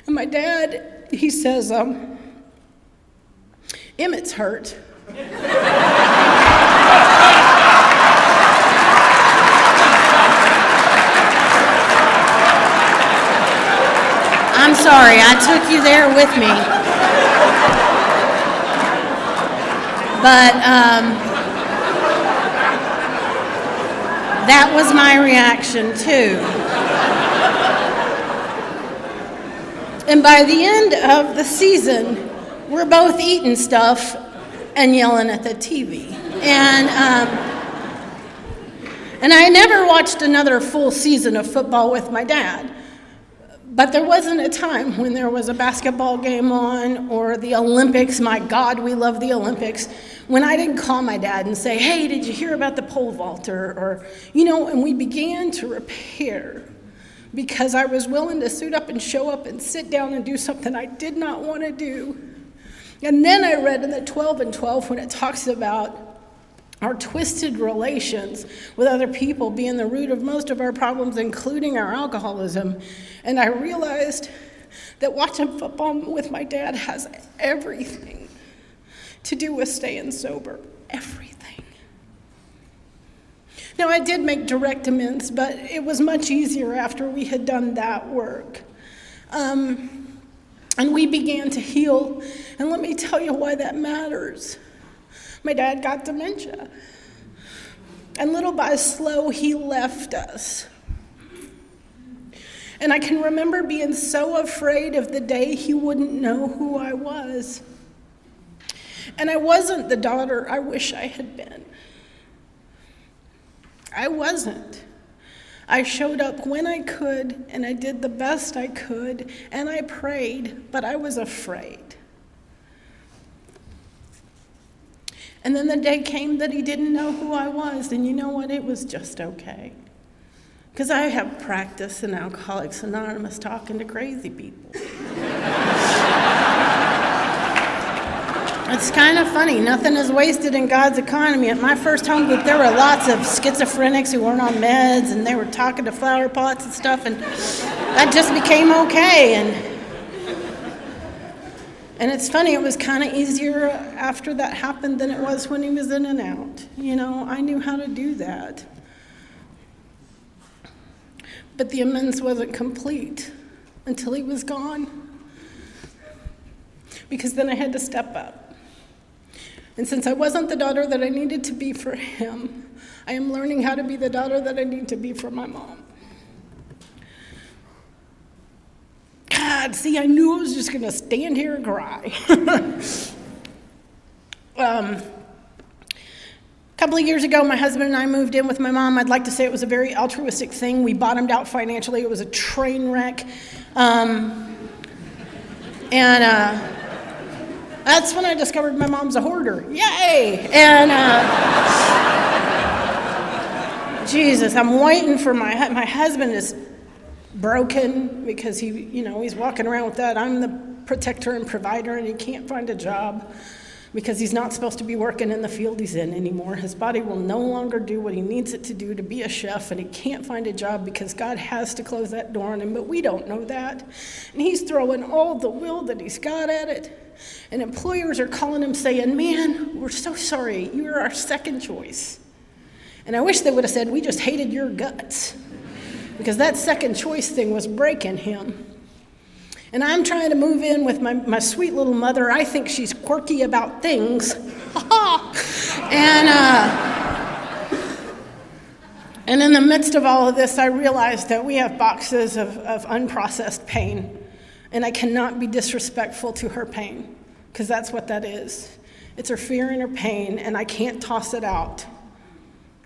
my dad, he says, Emmett's hurt. I'm sorry, I took you there with me. But that was my reaction too. And by the end of the season, we're both eating stuff and yelling at the TV. And I never watched another full season of football with my dad. But there wasn't a time when there was a basketball game on or the Olympics. My God, we love the Olympics. When I didn't call my dad and say, hey, did you hear about the pole vaulter? Or, and we began to repair because I was willing to suit up and show up and sit down and do something I did not want to do. And then I read in the 12 and 12 when it talks about our twisted relations with other people being the root of most of our problems, including our alcoholism. And I realized that watching football with my dad has everything to do with staying sober. Everything. Now, I did make direct amends, but it was much easier after we had done that work. And we began to heal. And let me tell you why that matters. My dad got dementia. And little by slow, he left us. And I can remember being so afraid of the day he wouldn't know who I was. And I wasn't the daughter I wish I had been. I wasn't. I showed up when I could, and I did the best I could, and I prayed, but I was afraid. And then the day came that he didn't know who I was, and you know what? It was just okay. Because I have practice in Alcoholics Anonymous talking to crazy people. It's kind of funny. Nothing is wasted in God's economy. At my first home group, there were lots of schizophrenics who weren't on meds, and they were talking to flower pots and stuff, and that just became okay. And it's funny, it was kind of easier after that happened than it was when he was in and out. I knew how to do that. But the amends wasn't complete until he was gone. Because then I had to step up. And since I wasn't the daughter that I needed to be for him, I am learning how to be the daughter that I need to be for my mom. God, see, I knew I was just going to stand here and cry. A couple of years ago, my husband and I moved in with my mom. I'd like to say it was a very altruistic thing. We bottomed out financially. It was a train wreck. That's when I discovered my mom's a hoarder. Yay! And Jesus, I'm waiting for my husband is broken because he's walking around with that. I'm the protector and provider, and he can't find a job because he's not supposed to be working in the field he's in anymore. His body will no longer do what he needs it to do to be a chef, and he can't find a job because God has to close that door on him, but we don't know that. And he's throwing all the will that he's got at it. And employers are calling him saying, man, we're so sorry, you're our second choice. And I wish they would have said, we just hated your guts. Because that second choice thing was breaking him. And I'm trying to move in with my sweet little mother. I think she's quirky about things. And in the midst of all of this, I realized that we have boxes of unprocessed pain. And I cannot be disrespectful to her pain, because that's what that is. It's her fear and her pain, and I can't toss it out.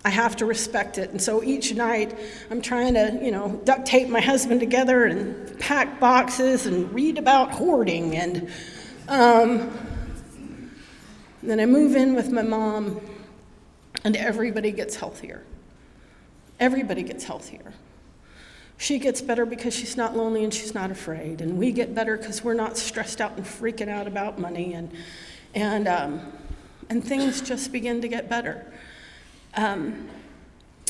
I have to respect it. And so each night, I'm trying to, duct tape my husband together and pack boxes and read about hoarding. And then I move in with my mom, and everybody gets healthier. Everybody gets healthier. She gets better because she's not lonely and she's not afraid. And we get better because we're not stressed out and freaking out about money. And things just begin to get better. And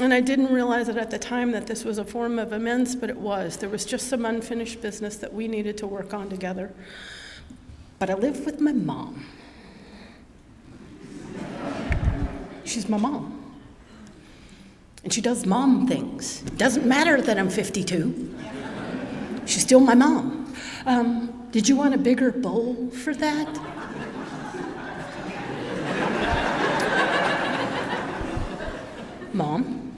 I didn't realize it at the time that this was a form of amends, but it was. There was just some unfinished business that we needed to work on together. But I live with my mom. She's my mom. And she does mom things. It doesn't matter that I'm 52. She's still my mom. Did you want a bigger bowl for that? Mom,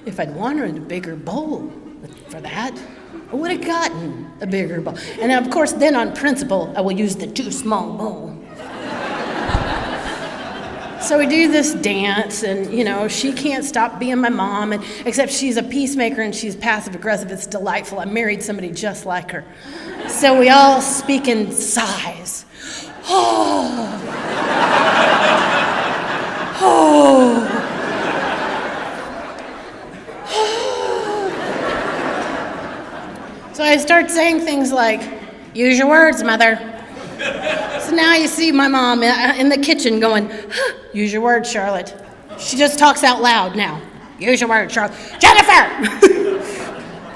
if I'd wanted a bigger bowl for that, I would have gotten a bigger bowl. And of course, then on principle, I will use the too small bowl. So we do this dance, and, she can't stop being my mom, except she's a peacemaker and she's passive-aggressive. It's delightful. I married somebody just like her. So we all speak in sighs. Oh. Oh. So I start saying things like, use your words, mother. So now you see my mom in the kitchen going, use your words, Charlotte. She just talks out loud now. Use your words, Charlotte. Jennifer!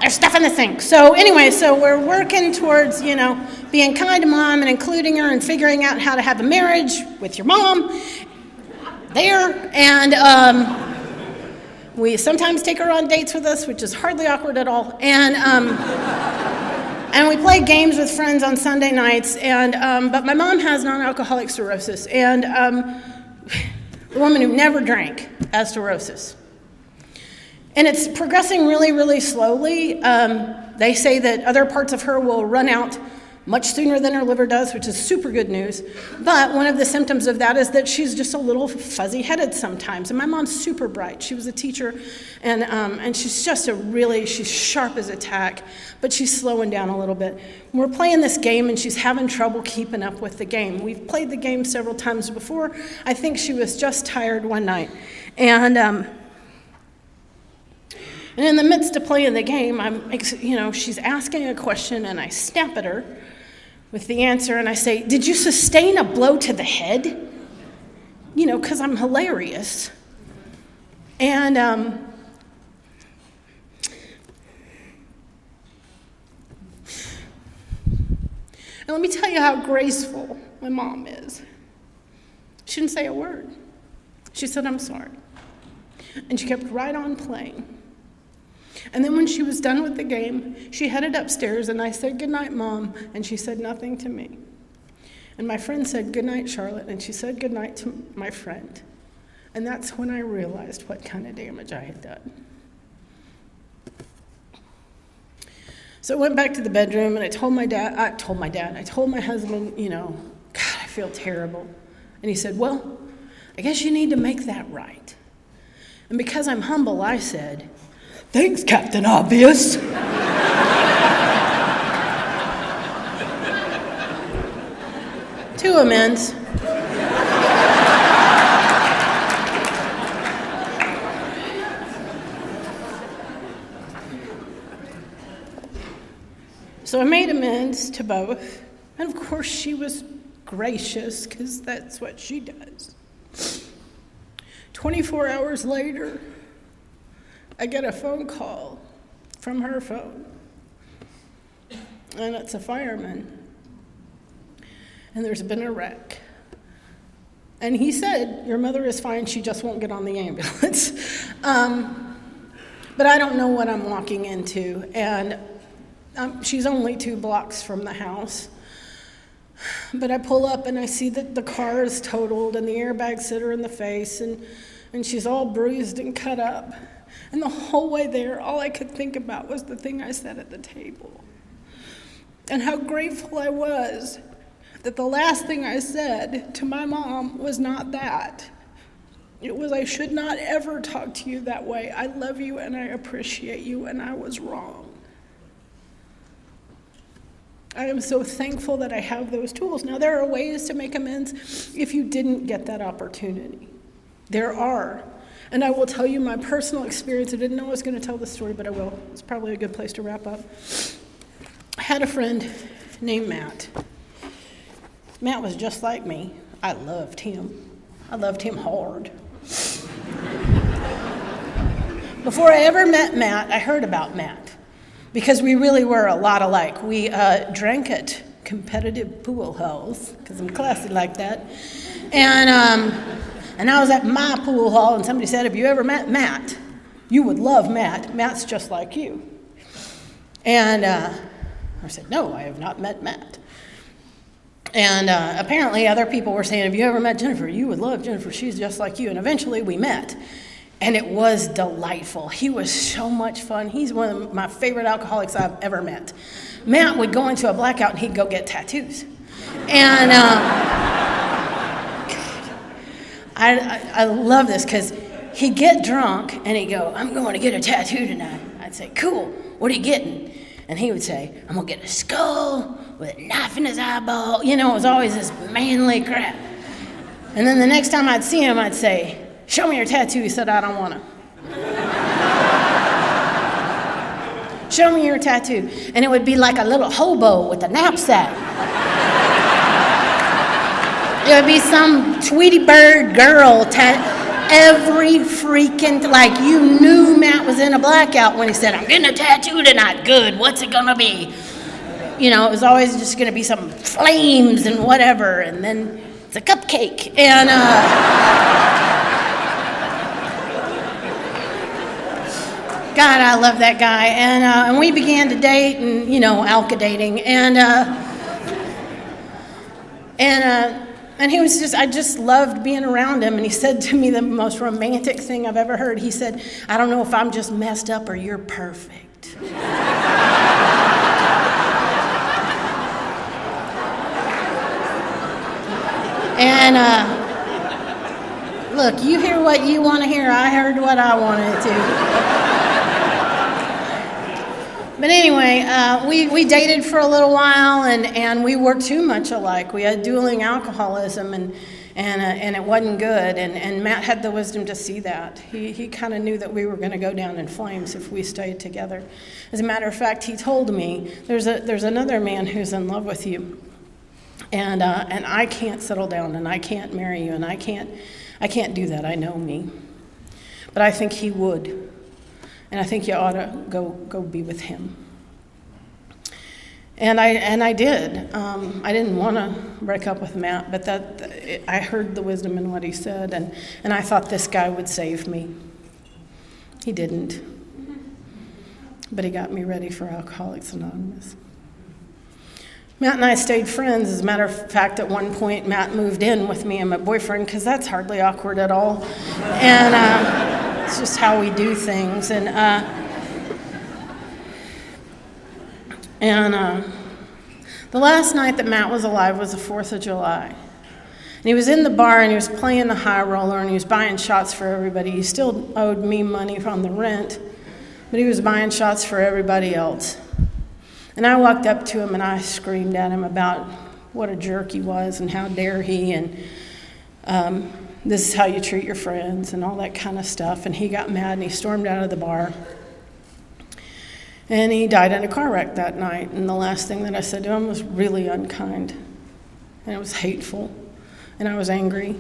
There's stuff in the sink. So anyway, we're working towards, being kind to mom and including her and figuring out how to have a marriage with your mom there. And we sometimes take her on dates with us, which is hardly awkward at all. And we play games with friends on Sunday nights, but my mom has non-alcoholic cirrhosis, and the woman who never drank has cirrhosis. And it's progressing really, really slowly. They say that other parts of her will run out much sooner than her liver does, which is super good news. But one of the symptoms of that is that she's just a little fuzzy-headed sometimes. And my mom's super bright. She was a teacher, and she's just she's sharp as a tack, but she's slowing down a little bit. We're playing this game, and she's having trouble keeping up with the game. We've played the game several times before. I think she was just tired one night. And in the midst of playing the game, she's asking a question, and I snap at her with the answer, and I say, did you sustain a blow to the head? Because I'm hilarious. And now let me tell you how graceful my mom is. She didn't say a word. She said, I'm sorry. And she kept right on playing. And then when she was done with the game, she headed upstairs, and I said, good night, Mom, and she said nothing to me. And my friend said, good night, Charlotte, and she said good night to my friend. And that's when I realized what kind of damage I had done. So I went back to the bedroom and I told my husband, God, I feel terrible. And he said, well, I guess you need to make that right. And because I'm humble, I said, thanks, Captain Obvious. Two amends. So I made amends to both. And of course, she was gracious, because that's what she does. 24 hours later, I get a phone call from her phone. And it's a fireman. And there's been a wreck. And he said, your mother is fine, she just won't get on the ambulance. But I don't know what I'm walking into. And she's only 2 blocks from the house. But I pull up and I see that the car is totaled and the airbags hit her in the face and she's all bruised and cut up. And the whole way there, all I could think about was the thing I said at the table. And how grateful I was that the last thing I said to my mom was not that. It was, I should not ever talk to you that way. I love you and I appreciate you and I was wrong. I am so thankful that I have those tools. Now, there are ways to make amends if you didn't get that opportunity. There are. And I will tell you my personal experience. I didn't know I was going to tell this story, but I will. It's probably a good place to wrap up. I had a friend named Matt. Matt was just like me. I loved him. I loved him hard. Before I ever met Matt, I heard about Matt. Because we really were a lot alike. We drank at competitive pool halls, because I'm classy like that. And I was at my pool hall, and somebody said, have you ever met Matt? You would love Matt. Matt's just like you. And I said, no, I have not met Matt. And apparently other people were saying, have you ever met Jennifer? You would love Jennifer. She's just like you. And eventually we met. And it was delightful. He was so much fun. He's one of my favorite alcoholics I've ever met. Matt would go into a blackout and he'd go get tattoos. And I love this because he'd get drunk and he'd go, I'm going to get a tattoo tonight. I'd say, cool, what are you getting? And he would say, I'm going to get a skull with a knife in his eyeball. It was always this manly crap. And then the next time I'd see him, I'd say, show me your tattoo. He said, I don't want to. Show me your tattoo. And it would be like a little hobo with a knapsack. It would be some Tweety Bird girl. Every freaking, like you knew Matt was in a blackout when he said, I'm getting a tattoo tonight. Good, what's it going to be? It was always just going to be some flames and whatever. And then it's a cupcake. And, God, I love that guy. And we began to date and, alka dating. And he was just, I just loved being around him. And he said to me the most romantic thing I've ever heard. He said, I don't know if I'm just messed up or you're perfect. And look, you hear what you want to hear. I heard what I wanted to. But anyway, we dated for a little while, and we were too much alike. We had dueling alcoholism, and it wasn't good. And Matt had the wisdom to see that. He kind of knew that we were going to go down in flames if we stayed together. As a matter of fact, he told me, there's another man who's in love with you, and I can't settle down, and I can't marry you, and I can't do that. I know me, but I think he would. And I think you ought to go be with him. And I did. I didn't want to break up with Matt, but I heard the wisdom in what he said, and I thought this guy would save me. He didn't. But he got me ready for Alcoholics Anonymous. Matt and I stayed friends. As a matter of fact, at one point, Matt moved in with me and my boyfriend, because that's hardly awkward at all. And it's just how we do things. And the last night that Matt was alive was the 4th of July. And he was in the bar, and he was playing the high roller, and he was buying shots for everybody. He still owed me money on the rent, but he was buying shots for everybody else. And I walked up to him, and I screamed at him about what a jerk he was, and how dare he, and this is how you treat your friends, and all that kind of stuff. And he got mad, and he stormed out of the bar. And he died in a car wreck that night. And the last thing that I said to him was really unkind. And it was hateful. And I was angry.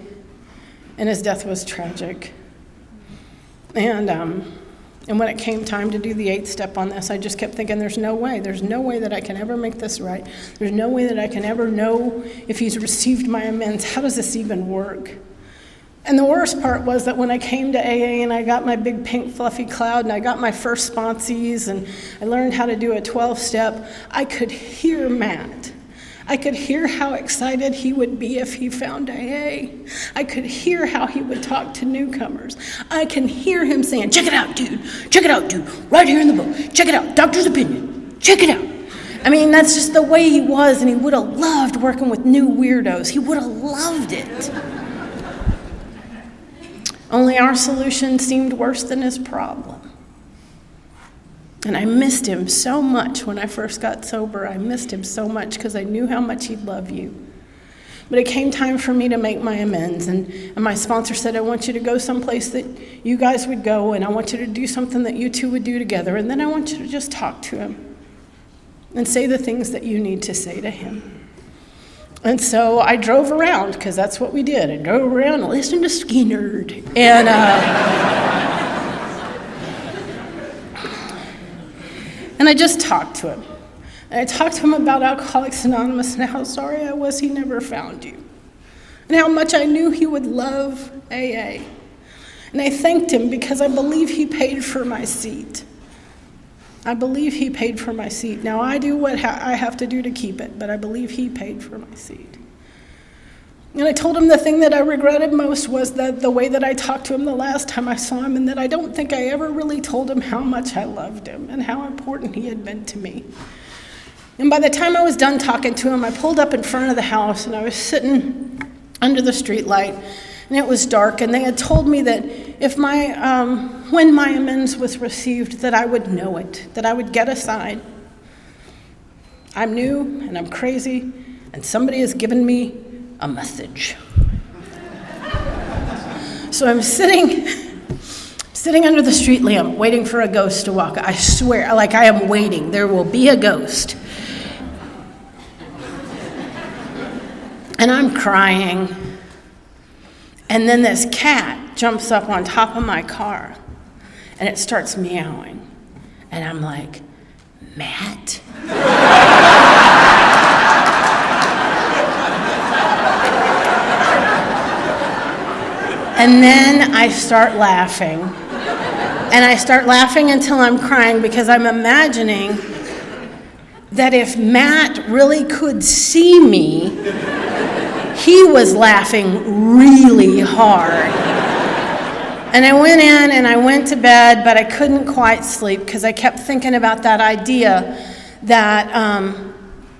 And his death was tragic. And when it came time to do the 8th step on this, I just kept thinking, there's no way that I can ever make this right. There's no way that I can ever know if he's received my amends. How does this even work? And the worst part was that when I came to AA and I got my big pink fluffy cloud and I got my first sponsees and I learned how to do a 12-step, I could hear Matt. I could hear how excited he would be if he found AA. I could hear how he would talk to newcomers. I can hear him saying, check it out, dude. Check it out, dude. Right here in the book. Check it out. Doctor's opinion. Check it out. I mean, that's just the way he was, and he would have loved working with new weirdos. He would have loved it. Only our solution seemed worse than his problem. And I missed him so much when I first got sober. I missed him so much because I knew how much he'd love you. But it came time for me to make my amends. And my sponsor said, I want you to go someplace that you guys would go, and I want you to do something that you two would do together. And then I want you to just talk to him and say the things that you need to say to him. And so I drove around, because that's what we did. I drove around and listened to Skinner. And I just talked to him. And I talked to him about Alcoholics Anonymous and how sorry I was he never found you. And how much I knew he would love AA. And I thanked him because I believe he paid for my seat. I believe he paid for my seat. Now I do what I have to do to keep it, but I believe he paid for my seat. And I told him the thing that I regretted most was that the way that I talked to him the last time I saw him, and that I don't think I ever really told him how much I loved him and how important he had been to me. And by the time I was done talking to him, I pulled up in front of the house, and I was sitting under the street light, and it was dark, and they had told me that if when my amends was received, that I would know it, that I would get a sign. I'm new, and I'm crazy, and somebody has given me a message. So I'm sitting under the street lamp, waiting for a ghost to walk. I swear, like I am waiting. There will be a ghost. And I'm crying. And then this cat jumps up on top of my car, and it starts meowing. And I'm like, Matt? And then I start laughing. And I start laughing until I'm crying, because I'm imagining that if Matt really could see me, he was laughing really hard. And I went in and I went to bed, but I couldn't quite sleep because I kept thinking about that idea that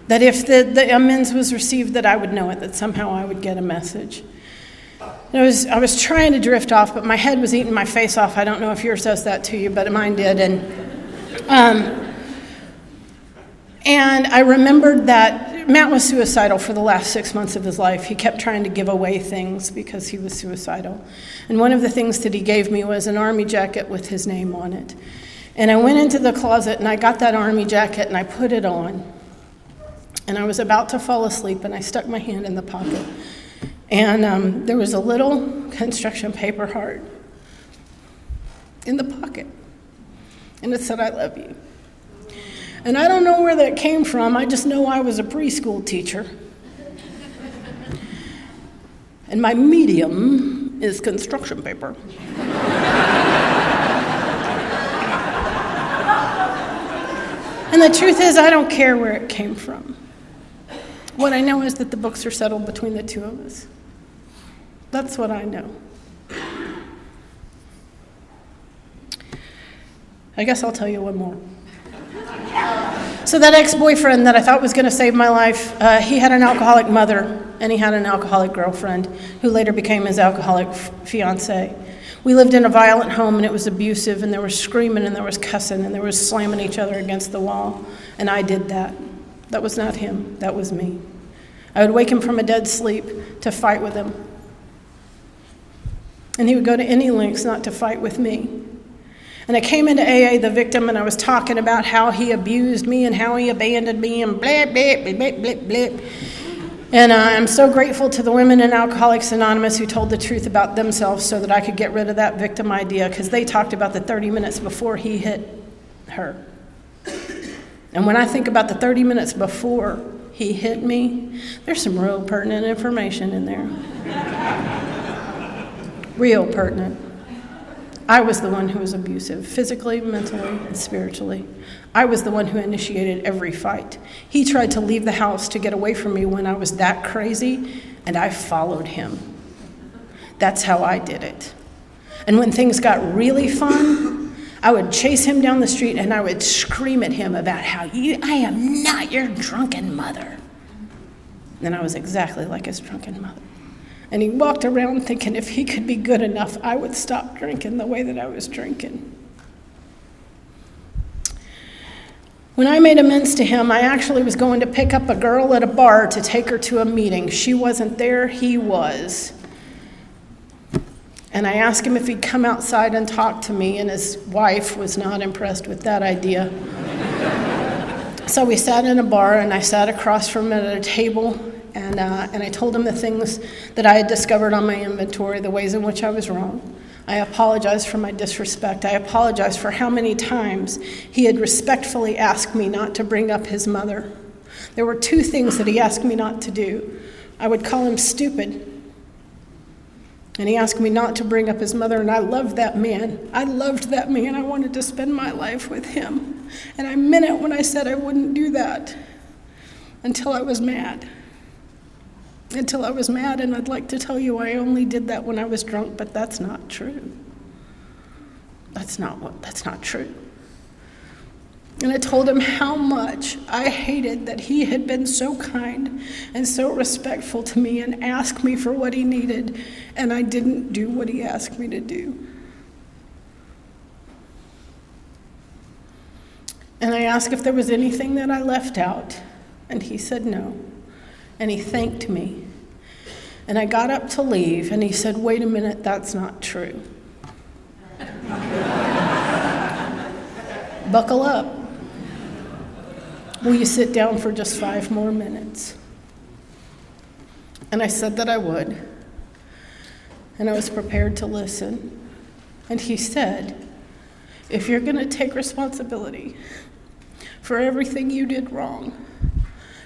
if the amends was received, that I would know it, that somehow I would get a message. I was trying to drift off, but my head was eating my face off. I don't know if yours does that to you, but mine did. And I remembered that Matt was suicidal for the last 6 months of his life. He kept trying to give away things because he was suicidal. And one of the things that he gave me was an army jacket with his name on it. And I went into the closet and I got that army jacket and I put it on. And I was about to fall asleep and I stuck my hand in the pocket. And there was a little construction paper heart in the pocket. And it said, I love you. And I don't know where that came from. I just know I was a preschool teacher. And my medium is construction paper. And the truth is, I don't care where it came from. What I know is that the books are settled between the two of us. That's what I know. I guess I'll tell you one more. So that ex-boyfriend that I thought was going to save my life, he had an alcoholic mother, and he had an alcoholic girlfriend who later became his alcoholic fiance. We lived in a violent home, and it was abusive, and there was screaming, and there was cussing, and there was slamming each other against the wall, and I did that. That was not him. That was me. I would wake him from a dead sleep to fight with him, and he would go to any lengths not to fight with me. And I came into AA, the victim, and I was talking about how he abused me and how he abandoned me and blah, blah, blah, blah, blah, blah. And I'm so grateful to the women in Alcoholics Anonymous who told the truth about themselves so that I could get rid of that victim idea, because they talked about the 30 minutes before he hit her. And when I think about the 30 minutes before he hit me, there's some real pertinent information in there. Real pertinent. I was the one who was abusive, physically, mentally, and spiritually. I was the one who initiated every fight. He tried to leave the house to get away from me when I was that crazy, and I followed him. That's how I did it. And when things got really fun, I would chase him down the street and I would scream at him about how I am not your drunken mother. And I was exactly like his drunken mother. And he walked around thinking if he could be good enough, I would stop drinking the way that I was drinking. When I made amends to him, I actually was going to pick up a girl at a bar to take her to a meeting. She wasn't there, he was. And I asked him if he'd come outside and talk to me, and his wife was not impressed with that idea. So we sat in a bar, and I sat across from him at a table, and I told him the things that I had discovered on my inventory, the ways in which I was wrong. I apologized for my disrespect. I apologized for how many times he had respectfully asked me not to bring up his mother. There were 2 things that he asked me not to do. I would call him stupid, and he asked me not to bring up his mother, and I loved that man. I loved that man. I wanted to spend my life with him. And I meant it when I said I wouldn't do that until I was mad. Until I was mad, and I'd like to tell you I only did that when I was drunk, but that's not true. That's not true. And I told him how much I hated that he had been so kind and so respectful to me and asked me for what he needed, and I didn't do what he asked me to do. And I asked if there was anything that I left out, and he said no. And he thanked me. And I got up to leave, and he said, "Wait a minute, that's not true." Buckle up. Will you sit down for just 5 more minutes? And I said that I would. And I was prepared to listen. And he said, "If you're going to take responsibility for everything you did wrong,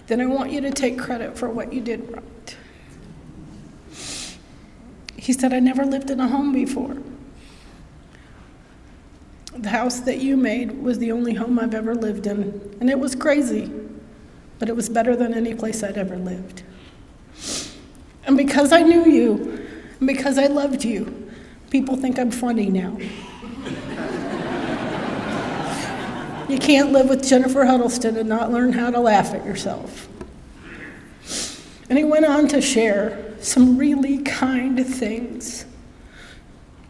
then I want you to take credit for what you did right." He said, "I never lived in a home before. The house that you made was the only home I've ever lived in, and it was crazy, but it was better than any place I'd ever lived. And because I knew you, and because I loved you, people think I'm funny now. You can't live with Jennifer Huddleston and not learn how to laugh at yourself." And he went on to share some really kind things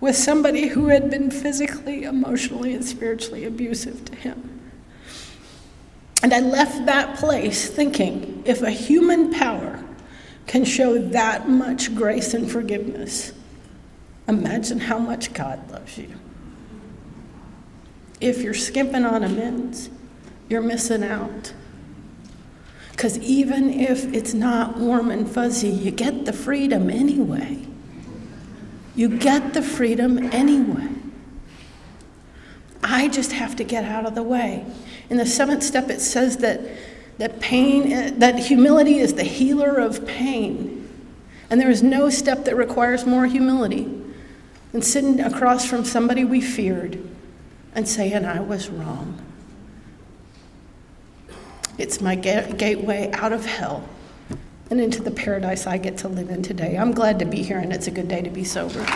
with somebody who had been physically, emotionally, and spiritually abusive to him. And I left that place thinking, if a human power can show that much grace and forgiveness, imagine how much God loves you. If you're skimping on amends, you're missing out. Because even if it's not warm and fuzzy, you get the freedom anyway. You get the freedom anyway. I just have to get out of the way. In the 7th step, it says that humility is the healer of pain. And there is no step that requires more humility than sitting across from somebody we feared and saying, "I was wrong." It's my gateway out of hell and into the paradise I get to live in today. I'm glad to be here, and it's a good day to be sober.